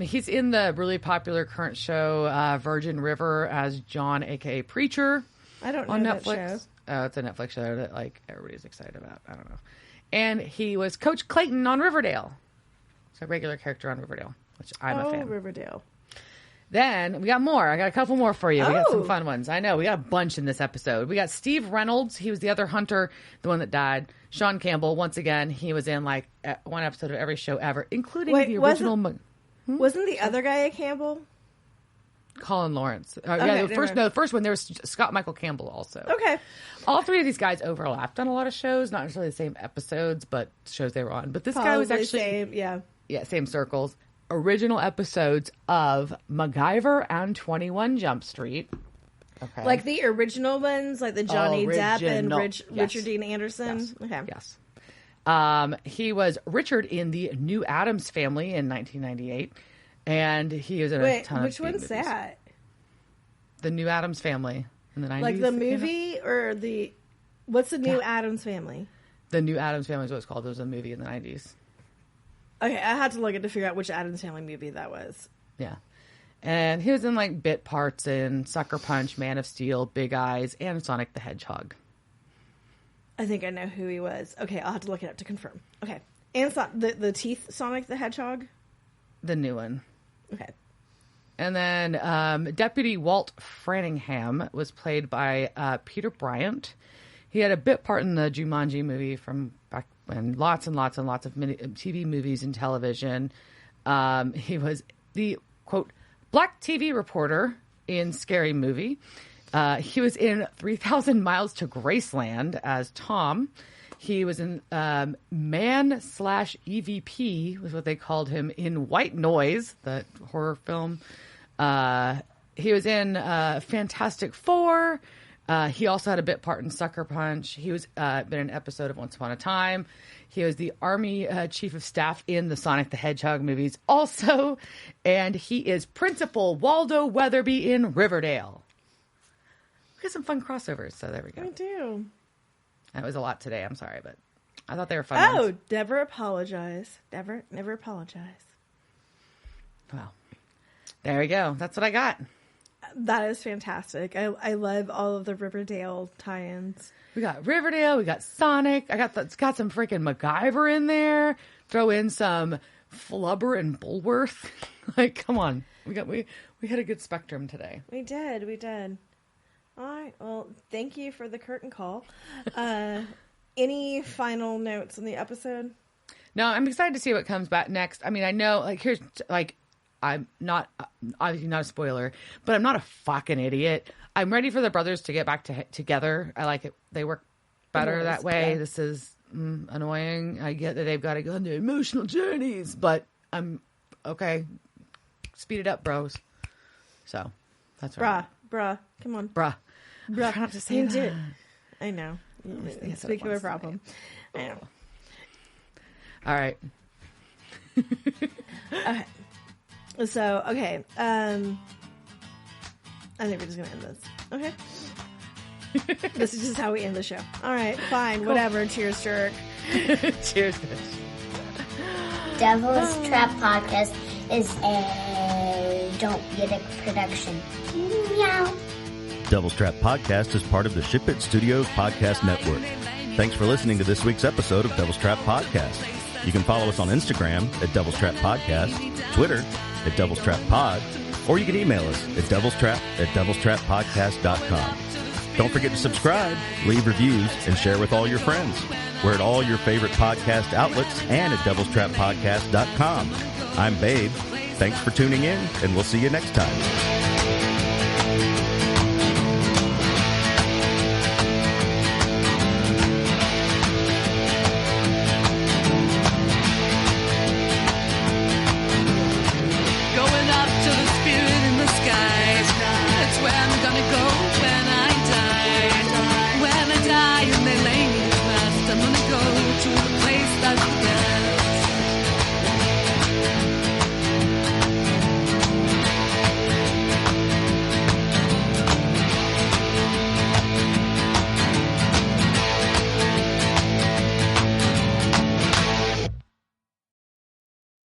He's in the really popular current show Virgin River as John, aka Preacher. I don't know on that Netflix. Show. Oh, it's a Netflix show that like everybody's excited about. I don't know. And he was Coach Clayton on Riverdale. It's a regular character on Riverdale, which I'm a fan. Oh, Riverdale. Then we got more. I got a couple more for you. We got some fun ones. I know. We got a bunch in this episode. We got Steve Reynolds. He was the other hunter, the one that died. Sean Campbell, once again, he was in like one episode of every show ever, including the original. Wasn't the other guy a Campbell? Colin Lawrence. The first one, there was Scott Michael Campbell also. Okay. All three of these guys overlapped on a lot of shows, not necessarily the same episodes, but shows they were on. But this guy was actually same, yeah. Yeah, same circles. Original episodes of MacGyver and 21 Jump Street. Okay. Like the original ones, like the Johnny Depp and Richard Dean Anderson? Yes. Okay. Yes. He was Richard in the New Addams Family in 1998. And he was in a ton of which one's movies. That? The New Addams Family in the 90s. Like the movie or the... What's the New Addams Family? The New Addams Family is what it's called. It was a movie in the 90s. Okay, I had to look at to figure out which Addams Family movie that was. Yeah. And he was in like bit parts in Sucker Punch, Man of Steel, Big Eyes, and Sonic the Hedgehog. I think I know who he was. Okay, I'll have to look it up to confirm. Okay. And the teeth Sonic the Hedgehog? The new one. Okay. And then Deputy Walt Franingham was played by Peter Bryant. He had a bit part in the Jumanji movie from back when, lots and lots and lots of TV movies and television. He was the, quote, black TV reporter in Scary Movie. He was in 3,000 Miles to Graceland as Tom. He was in Man/EVP, was what they called him, in White Noise, the horror film. He was in Fantastic Four. He also had a bit part in Sucker Punch. He was been in an episode of Once Upon a Time. He was the Army Chief of Staff in the Sonic the Hedgehog movies also. And he is Principal Waldo Weatherby in Riverdale. We got some fun crossovers, so there we go. We do. That was a lot today. I'm sorry, but I thought they were fun. Oh, ones. Never apologize. Never apologize. Well, there we go. That's what I got. That is fantastic. I love all of the Riverdale tie-ins. We got Riverdale. We got Sonic. It's got some freaking MacGyver in there. Throw in some Flubber and Bulworth. Like, come on. We had a good spectrum today. We did. All right. Well, thank you for the curtain call. Any final notes on the episode? No, I'm excited to see what comes back next. I mean, I know, like, here's, like, I'm not, obviously not a spoiler, but I'm not a fucking idiot. I'm ready for the brothers to get back together. I like it. They work better that way. Yeah. This is annoying. I get that they've got to go on their emotional journeys, but I'm okay. Speed it up, bros. So that's right. Bruh. Come on. Bruh. I try not to say that. I know. It's a big problem. I know. All right. Okay. So, okay. I think we're just going to end this. Okay. This is just how we end the show. All right. Fine. Cool. Whatever. Cheers, jerk. Cheers, bitch. Devil's Trap Podcast is a Don't Be a Dick production. Meow. Devil's Trap Podcast is part of the Ship It Studios podcast network. Thanks for listening to this week's episode of Devil's Trap Podcast. You can follow us on Instagram at Devil's Trap Podcast, Twitter at Devil's Trap Pod, or you can email us at devilstrap@devilstrappodcast.com. Don't forget to subscribe, leave reviews, and share with all your friends. We're at all your favorite podcast outlets and at devilstrappodcast.com. I'm Babe. Thanks for tuning in, and we'll see you next time.